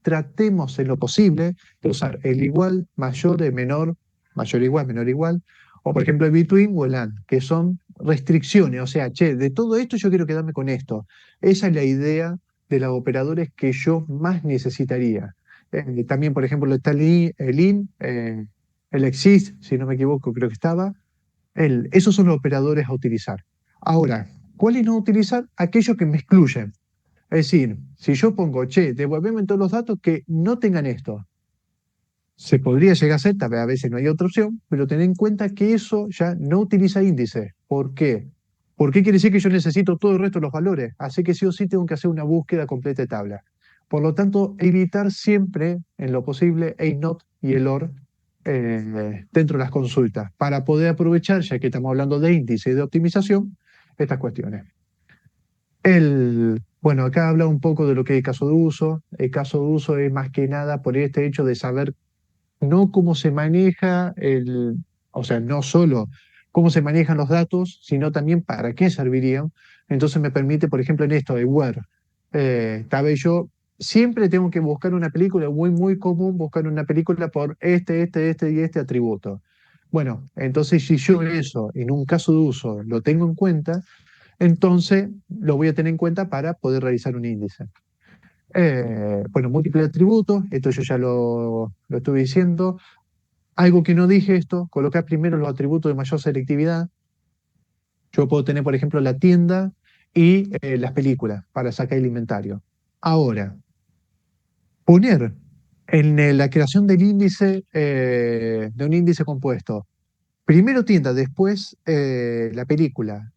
tratemos en lo posible de usar el igual, mayor, mayor igual, menor igual, o por ejemplo el between o el and, que son restricciones, o sea, che, de todo esto yo quiero quedarme con esto. Esa es la idea de los operadores que yo más necesitaría. También, por ejemplo, está el in, el exist, si no me equivoco, creo que estaba. Esos son los operadores a utilizar. Ahora, ¿cuáles no utilizar? Aquellos que me excluyen. Es decir, si yo pongo, che, devuélveme todos los datos que no tengan esto, se podría llegar a hacer, tal vez a veces no hay otra opción, pero ten en cuenta que eso ya no utiliza índices. ¿Por qué? Porque quiere decir que yo necesito todo el resto de los valores, así que sí o sí tengo que hacer una búsqueda completa de tabla. Por lo tanto, evitar siempre, en lo posible, el not y el or dentro de las consultas, para poder aprovechar, ya que estamos hablando de índice y de optimización, estas cuestiones. Bueno, acá habla un poco de lo que es el caso de uso. El caso de uso es más que nada por este hecho de saber no cómo se maneja o sea, no solo cómo se manejan los datos, sino también para qué servirían. Entonces me permite, por ejemplo, en esto de where, tal vez yo siempre tengo que buscar una película, muy, muy común buscar una película por este y este atributo. Bueno, entonces si yo eso en un caso de uso lo tengo en cuenta, entonces lo voy a tener en cuenta para poder realizar un índice. Bueno, múltiples atributos, esto yo ya lo estuve diciendo. Algo que no dije esto, colocar primero los atributos de mayor selectividad. Yo puedo tener, por ejemplo, la tienda y las películas para sacar el inventario. Ahora, poner en la creación del índice, de un índice compuesto, primero tienda, después la película,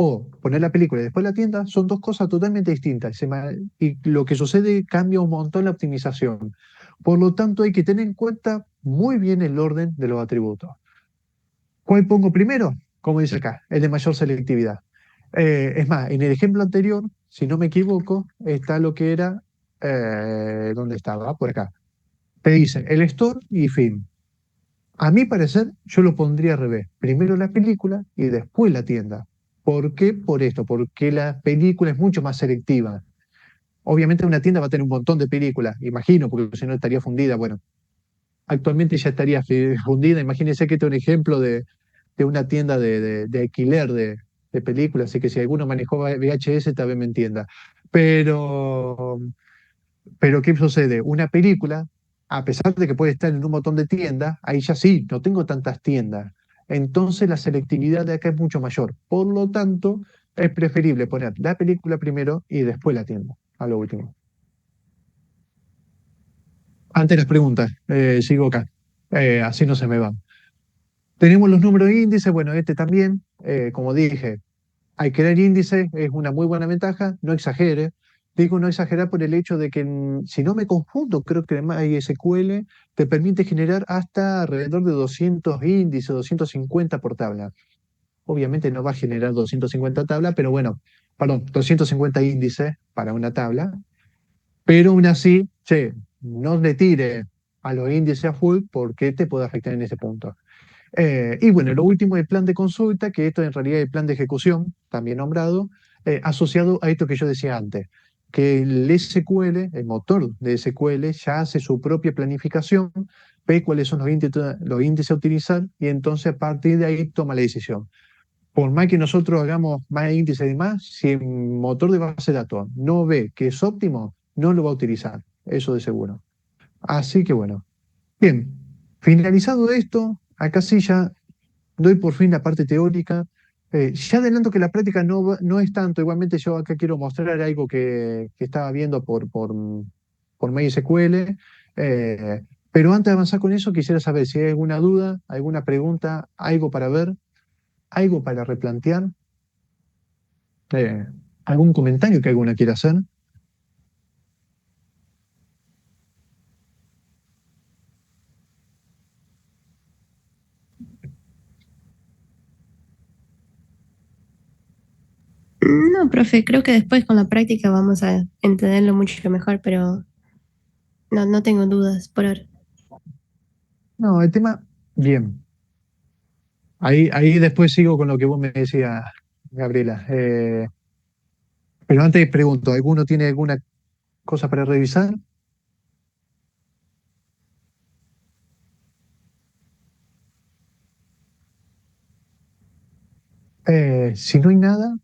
o poner la película y después la tienda, son dos cosas totalmente distintas. Y lo que sucede cambia un montón la optimización. Por lo tanto, hay que tener en cuenta muy bien el orden de los atributos. ¿Cuál pongo primero? Como dice acá, el de mayor selectividad. Es más, en el ejemplo anterior, si no me equivoco, está lo que era, ¿dónde estaba? Por acá. Te dice el store y film. A mi parecer, yo lo pondría al revés. Primero la película y después la tienda. ¿Por qué? Por esto, porque la película es mucho más selectiva. Obviamente una tienda va a tener un montón de películas, imagino, porque si no estaría fundida. Bueno, actualmente ya estaría fundida. Imagínense que este es un ejemplo de una tienda de alquiler de películas, así que si alguno manejó VHS tal vez me entienda. Pero, pero ¿qué sucede? Una película, a pesar de que puede estar en un montón de tiendas, ahí ya sí, no tengo tantas tiendas. Entonces la selectividad de acá es mucho mayor. Por lo tanto, es preferible poner la película primero y después la tienda, a lo último. Antes las preguntas, sigo acá. Así no se me van. Tenemos los números de índice, bueno, este también, como dije, al crear índice es una muy buena ventaja, no exagere. Digo no exagerar por el hecho de que, si no me confundo, creo que MySQL te permite generar hasta alrededor de 200 índices, 250 por tabla. Obviamente no va a generar 250 tablas, pero bueno, perdón, 250 índices para una tabla, pero aún así, che, no le tire a los índices a full porque te puede afectar en ese punto. Y bueno, lo último es el plan de consulta, que esto en realidad es el plan de ejecución, también nombrado, asociado a esto que yo decía antes, que el SQL, el motor de SQL, ya hace su propia planificación, ve cuáles son los índices a utilizar y entonces a partir de ahí toma la decisión. Por más que nosotros hagamos más índices y demás, si el motor de base de datos no ve que es óptimo, no lo va a utilizar, eso de seguro. Así que bueno, bien, finalizado esto, acá sí ya doy por fin la parte teórica. Ya adelanto que la práctica no es tanto, igualmente yo acá quiero mostrar algo que estaba viendo por MySQL, pero antes de avanzar con eso quisiera saber si hay alguna duda, alguna pregunta, algo para ver, algo para replantear, eh, algún comentario que alguna quiera hacer. No, profe, creo que después con la práctica vamos a entenderlo mucho mejor, pero no tengo dudas por ahora. No, el tema, bien, ahí después sigo con lo que vos me decías, Gabriela. Pero antes pregunto, ¿alguno tiene alguna cosa para revisar? Si no hay nada,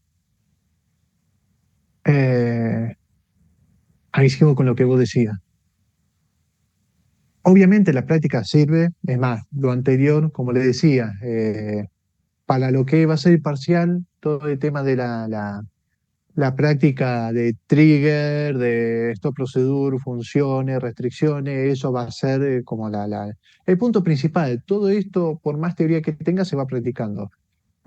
eh, ahí sigo con lo que vos decías. Obviamente la práctica sirve, es más, lo anterior, como le decía, para lo que va a ser el parcial, todo el tema de la práctica de trigger, de stop procedure, funciones, restricciones, eso va a ser como el punto principal. Todo esto, por más teoría que tenga, se va practicando.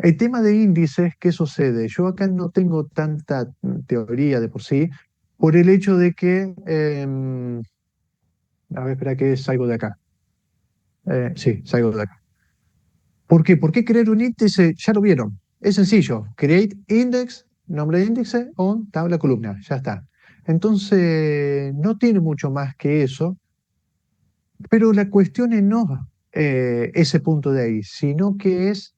El tema de índices, ¿qué sucede? Yo acá no tengo tanta teoría de por sí, por el hecho de que, a ver, espera que salgo de acá. Sí, salgo de acá. ¿Por qué? ¿Por qué crear un índice? Ya lo vieron. Es sencillo. Create index nombre de índice, on, tabla, columna, ya está. Entonces, no tiene mucho más que eso, pero la cuestión es no ese punto de ahí, sino que es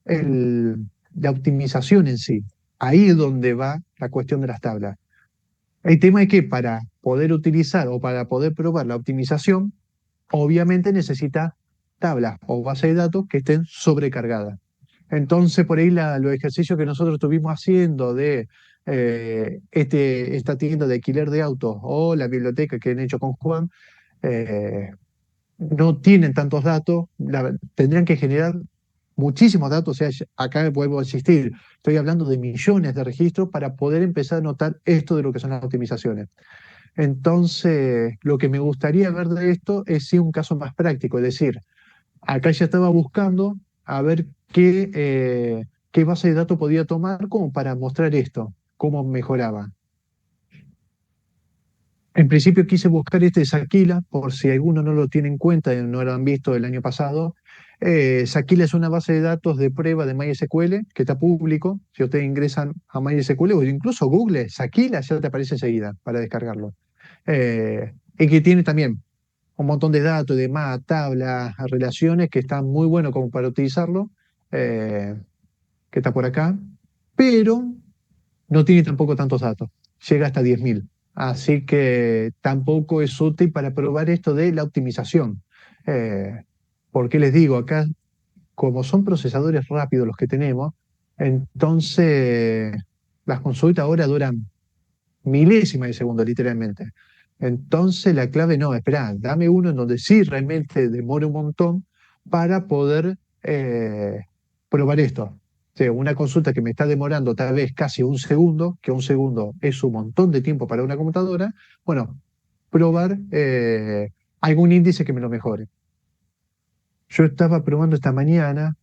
la optimización en sí. Ahí es donde va la cuestión de las tablas. El tema es que para poder utilizar o para poder probar la optimización, obviamente necesita tablas o bases de datos que estén sobrecargadas. Entonces, por ahí los ejercicios que nosotros estuvimos haciendo de esta tienda de alquiler de autos o la biblioteca que han hecho con Juan, eh, no tienen tantos datos, tendrían que generar muchísimos datos, o sea, acá vuelvo a insistir, estoy hablando de millones de registros para poder empezar a notar esto de lo que son las optimizaciones. Entonces, lo que me gustaría ver de esto es sí un caso más práctico, es decir, acá ya estaba buscando a ver qué base de datos podía tomar como para mostrar esto, cómo mejoraba. En principio quise buscar este de Saquila, por si alguno no lo tiene en cuenta y no lo han visto el año pasado. Saquila es una base de datos de prueba de MySQL que está público. Si ustedes ingresan a MySQL o incluso Google, Saquila ya te aparece enseguida para descargarlo. Y que tiene también un montón de datos y demás, tablas, relaciones que están muy buenos como para utilizarlo, que está por acá, pero no tiene tampoco tantos datos, llega hasta 10.000. Así que tampoco es útil para probar esto de la optimización. Porque les digo, acá, como son procesadores rápidos los que tenemos, entonces las consultas ahora duran milésimas de segundo, literalmente. Entonces la clave no, espera, dame uno en donde sí realmente demore un montón para poder probar esto. O sea, una consulta que me está demorando tal vez casi un segundo, que un segundo es un montón de tiempo para una computadora, bueno, probar algún índice que me lo mejore. Yo estaba probando esta mañana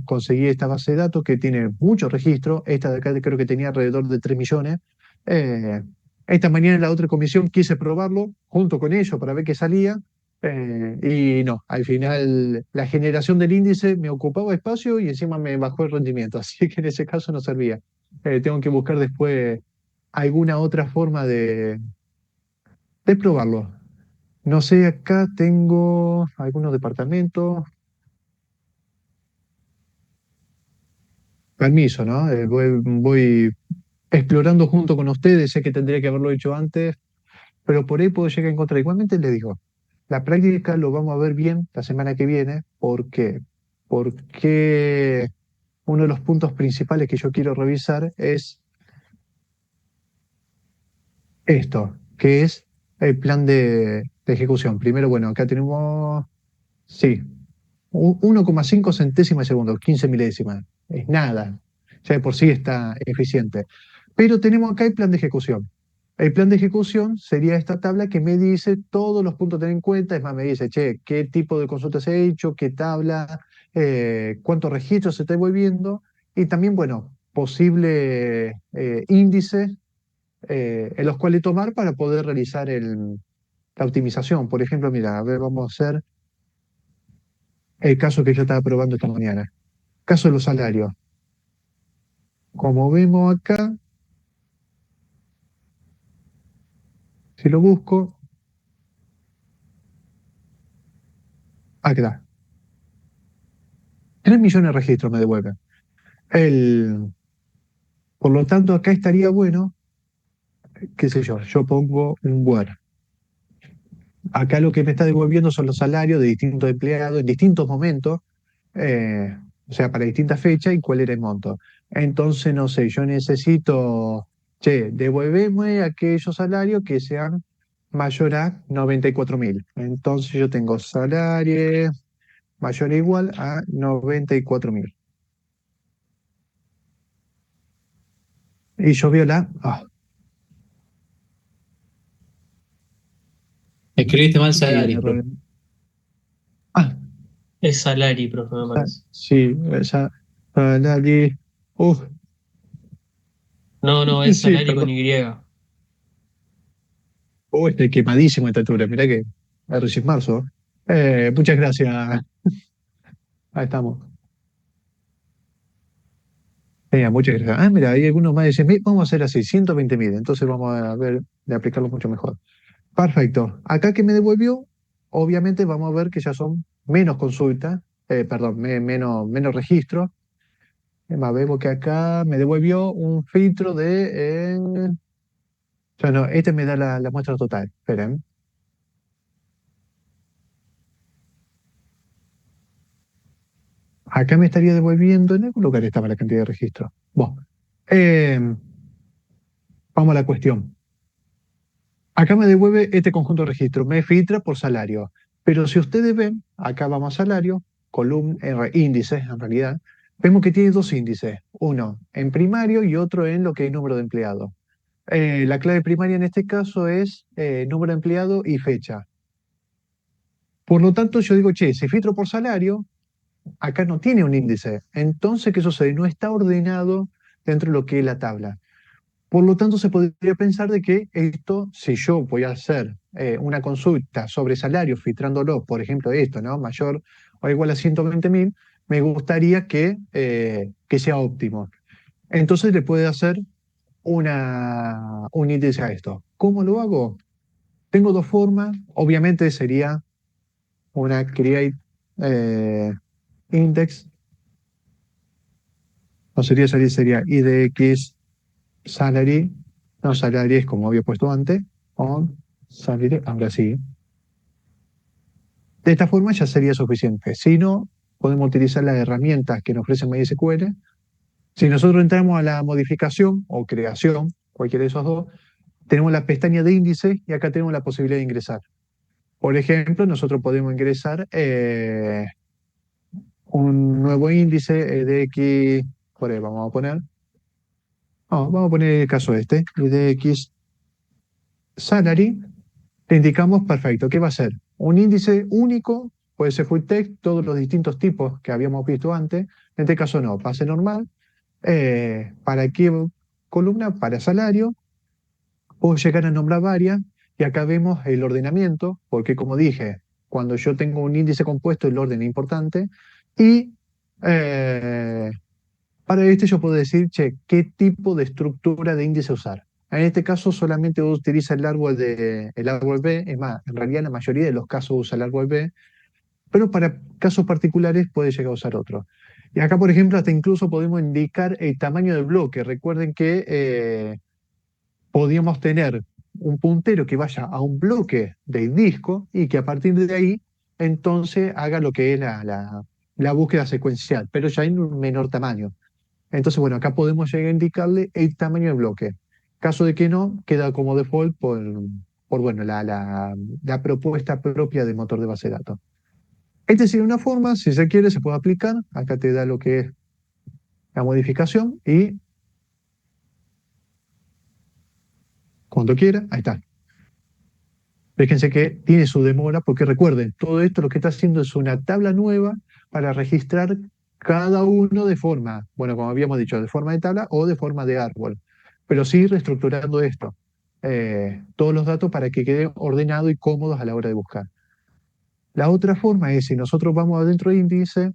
conseguí esta base de datos que tiene muchos registros, esta de acá creo que tenía alrededor de 3 millones. Eh, esta mañana en la otra comisión quise probarlo junto con ellos para ver qué salía, y no, al final la generación del índice me ocupaba espacio y encima me bajó el rendimiento, así que en ese caso no servía. Tengo que buscar después alguna otra forma de probarlo. No sé, acá tengo algunos departamentos. Permiso, ¿no? Voy explorando junto con ustedes, sé que tendría que haberlo hecho antes, pero por ahí puedo llegar a encontrar. Igualmente les digo, la práctica lo vamos a ver bien la semana que viene. ¿Por qué? Porque uno de los puntos principales que yo quiero revisar es esto, que es el plan de ejecución. Primero, bueno, acá tenemos, sí, 1,5 centésimas de segundo, 15 milésimas. Es nada. Ya de por sí está eficiente. Pero tenemos acá el plan de ejecución. El plan de ejecución sería esta tabla que me dice todos los puntos a tener en cuenta. Es más, me dice, che, qué tipo de consultas he hecho, qué tabla, cuántos registros se está volviendo. Y también, bueno, posibles índices en los cuales tomar para poder realizar la optimización. Por ejemplo, mira, a ver, vamos a hacer el caso que yo estaba probando esta mañana. Caso de los salarios. Como vemos acá, si lo busco, acá está. 3 millones de registros me devuelven. Por lo tanto, acá estaría bueno, qué sé yo pongo un Word. Acá lo que me está devolviendo son los salarios de distintos empleados en distintos momentos, eh, o sea, para distintas fechas y cuál era el monto. Entonces, no sé, yo necesito, che, devuélveme aquellos salarios que sean mayor a 94.000. Entonces yo tengo salario mayor o igual a 94.000. Y yo veo Escribiste mal aquí hay un salario, error. profe. Ah, Es Salari, profe, me parece. sí, esa, salario. Uf, No, es sí, Salari con perdón. Y. Estoy quemadísimo esta altura. Mirá que recién marzo. Muchas gracias. Ahí estamos. Muchas gracias. Mira, hay algunos más de 100.000. Vamos a hacer así, 120.000. Entonces vamos a ver de aplicarlo mucho mejor. Perfecto. Acá que me devolvió, obviamente vamos a ver que ya son menos consultas, perdón, menos registros. Es más, vemos que acá me devolvió un filtro de... ya no, este me da la muestra total. Esperen. Acá me estaría devolviendo, ¿en algún lugar estaba la cantidad de registros? Bueno, eh, vamos a la cuestión. Acá me devuelve este conjunto de registros, me filtra por salario. Pero si ustedes ven, acá vamos a salario, columna, índices en realidad, vemos que tiene dos índices, uno en primario y otro en lo que es número de empleados. La clave primaria en este caso es número de empleado y fecha. Por lo tanto, yo digo, che, si filtro por salario, acá no tiene un índice. Entonces, ¿qué sucede? No está ordenado dentro de lo que es la tabla. Por lo tanto, se podría pensar de que esto, si yo voy a hacer una consulta sobre salario, filtrándolo, por ejemplo, esto, ¿no? Mayor o igual a 120.000, me gustaría que sea óptimo. Entonces le puede hacer un índice a esto. ¿Cómo lo hago? Tengo dos formas. Obviamente sería una create index. No sería salir, sería IDX salary. No, salary es como había puesto antes. On salary, ahora sí. De esta forma ya sería suficiente. Si no, podemos utilizar las herramientas que nos ofrece MySQL. Si nosotros entramos a la modificación o creación, cualquiera de esos dos, tenemos la pestaña de índices y acá tenemos la posibilidad de ingresar. Por ejemplo, nosotros podemos ingresar un nuevo índice de X, por ahí vamos a poner, vamos a poner el caso este, de X salary, le indicamos perfecto, ¿qué va a ser? Un índice único, puede ser full text, todos los distintos tipos que habíamos visto antes, en este caso no, pase normal, ¿para qué columna? Para salario, puedo llegar a nombrar varias, y acá vemos el ordenamiento, porque como dije, cuando yo tengo un índice compuesto, el orden es importante, y para este yo puedo decir, che, qué tipo de estructura de índice usar. En este caso solamente utiliza el árbol B, es más, en realidad la mayoría de los casos usa el árbol B, pero para casos particulares puede llegar a usar otro. Y acá, por ejemplo, hasta incluso podemos indicar el tamaño del bloque. Recuerden que podíamos tener un puntero que vaya a un bloque del disco y que a partir de ahí entonces haga lo que es la búsqueda secuencial, pero ya en un menor tamaño. Entonces, bueno, acá podemos llegar a indicarle el tamaño del bloque. Caso de que no, queda como default por bueno, la propuesta propia del motor de base de datos. Esta sería una forma, si se quiere, se puede aplicar. Acá te da lo que es la modificación y cuando quiera, ahí está. Fíjense que tiene su demora, porque recuerden, todo esto lo que está haciendo es una tabla nueva para registrar cada uno de forma, bueno, como habíamos dicho, de forma de tabla o de forma de árbol, pero sí reestructurando esto, todos los datos para que queden ordenados y cómodos a la hora de buscar. La otra forma es, si nosotros vamos adentro de índice,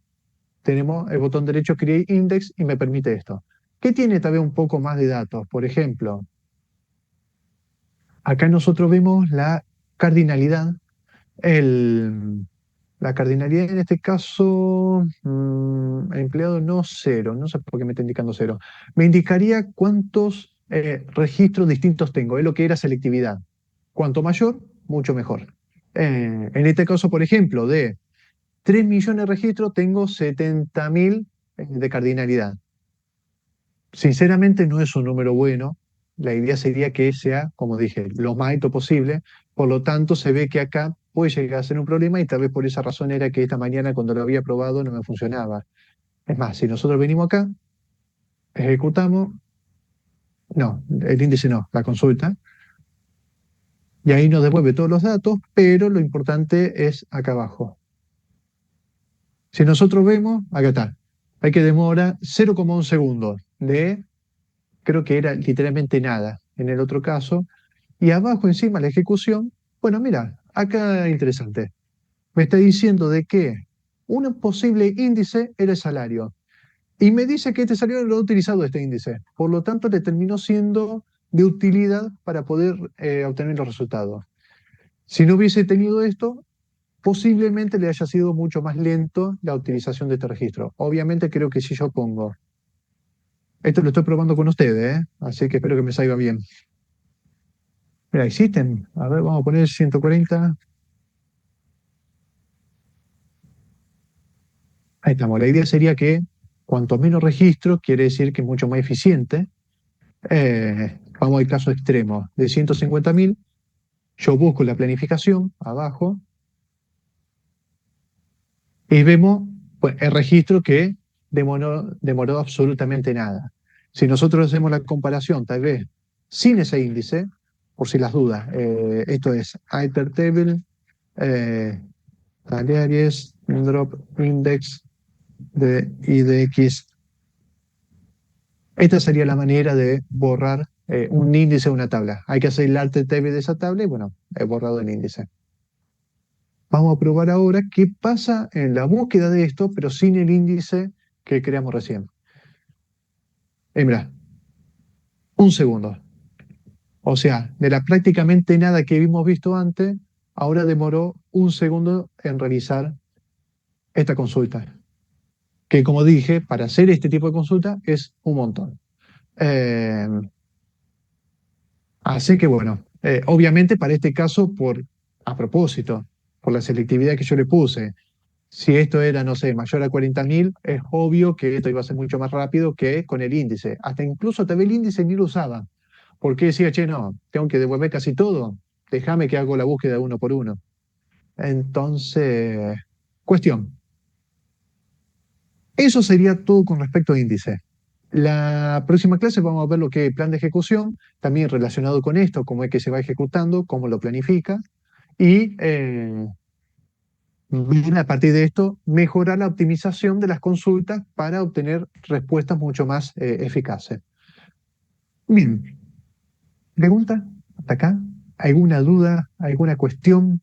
tenemos el botón derecho Create Index y me permite esto. ¿Qué tiene también un poco más de datos? Por ejemplo, acá nosotros vemos la cardinalidad. La cardinalidad en este caso, empleado no cero, no sé por qué me está indicando cero. Me indicaría cuántos registros distintos tengo, es lo que era selectividad. Cuanto mayor, mucho mejor. En este caso, por ejemplo, de 3 millones de registros, tengo 70.000 de cardinalidad. Sinceramente no es un número bueno. La idea sería que sea, como dije, lo más alto posible. Por lo tanto, se ve que acá puede llegar a ser un problema y tal vez por esa razón era que esta mañana cuando lo había probado no me funcionaba. Es más, si nosotros venimos acá, ejecutamos, no, el índice no, la consulta, y ahí nos devuelve todos los datos, pero lo importante es acá abajo. Si nosotros vemos, acá está, hay que demora 0,1 segundos de, creo que era literalmente nada en el otro caso, y abajo encima la ejecución, bueno, mira, acá interesante. Me está diciendo de que un posible índice era el salario. Y me dice que este salario lo ha utilizado este índice. Por lo tanto, le terminó siendo de utilidad para poder obtener los resultados. Si no hubiese tenido esto, posiblemente le haya sido mucho más lento la utilización de este registro. Obviamente creo que si yo pongo, esto lo estoy probando con ustedes, así que espero que me salga bien. Mira, existen. A ver, vamos a poner 140. Ahí estamos. La idea sería que cuanto menos registro, quiere decir que es mucho más eficiente. Vamos al caso extremo de 150.000. Yo busco la planificación abajo y vemos pues, el registro que demoró absolutamente nada. Si nosotros hacemos la comparación, tal vez sin ese índice, por si las dudas, esto es Iter Table, Talleres, Drop Index de IDX. Esta sería la manera de borrar un índice de una tabla. Hay que hacer el Alt Table de esa tabla y bueno, he borrado el índice. Vamos a probar ahora qué pasa en la búsqueda de esto, pero sin el índice que creamos recién. Mira, un segundo. O sea, de la prácticamente nada que hemos visto antes, ahora demoró un segundo en realizar esta consulta. Que como dije, para hacer este tipo de consulta es un montón. Eh, Así que bueno, obviamente para este caso, a propósito, por la selectividad que yo le puse, si esto era, no sé, mayor a 40.000, es obvio que esto iba a ser mucho más rápido que con el índice. Hasta incluso tal vez el índice ni lo usaba. Porque decía, che, no, tengo que devolver casi todo, déjame que hago la búsqueda uno por uno. Entonces, cuestión. Eso sería todo con respecto a índice. La próxima clase vamos a ver lo que es plan de ejecución, también relacionado con esto, cómo es que se va ejecutando, cómo lo planifica, y a partir de esto mejorar la optimización de las consultas para obtener respuestas mucho más eficaces. Bien, ¿pregunta hasta acá? ¿Alguna duda? ¿Alguna cuestión?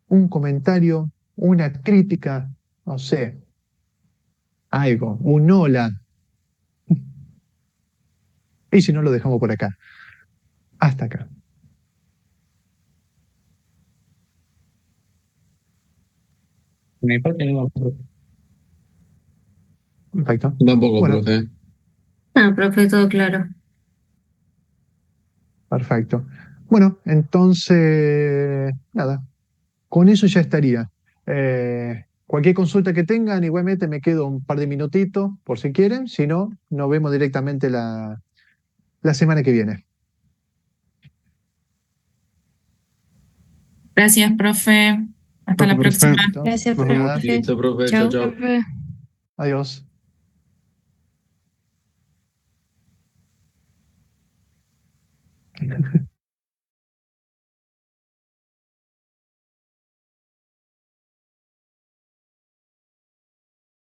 ¿Un comentario? ¿Una crítica? No sé, algo, un hola. Y si no, lo dejamos por acá. Hasta acá. Por mi parte no, profe. Perfecto. Tampoco, Bueno, profe. Ah, profe, todo claro. perfecto. Bueno, entonces, nada, con eso ya estaría. Cualquier consulta que tengan, igualmente me quedo un par de minutitos por si quieren, si no, nos vemos directamente la semana que viene. Gracias, profe. Hasta la Profe. próxima. Gracias, Nada, profe. Listo, profe. Chao, Chao. chao. Profe. adiós.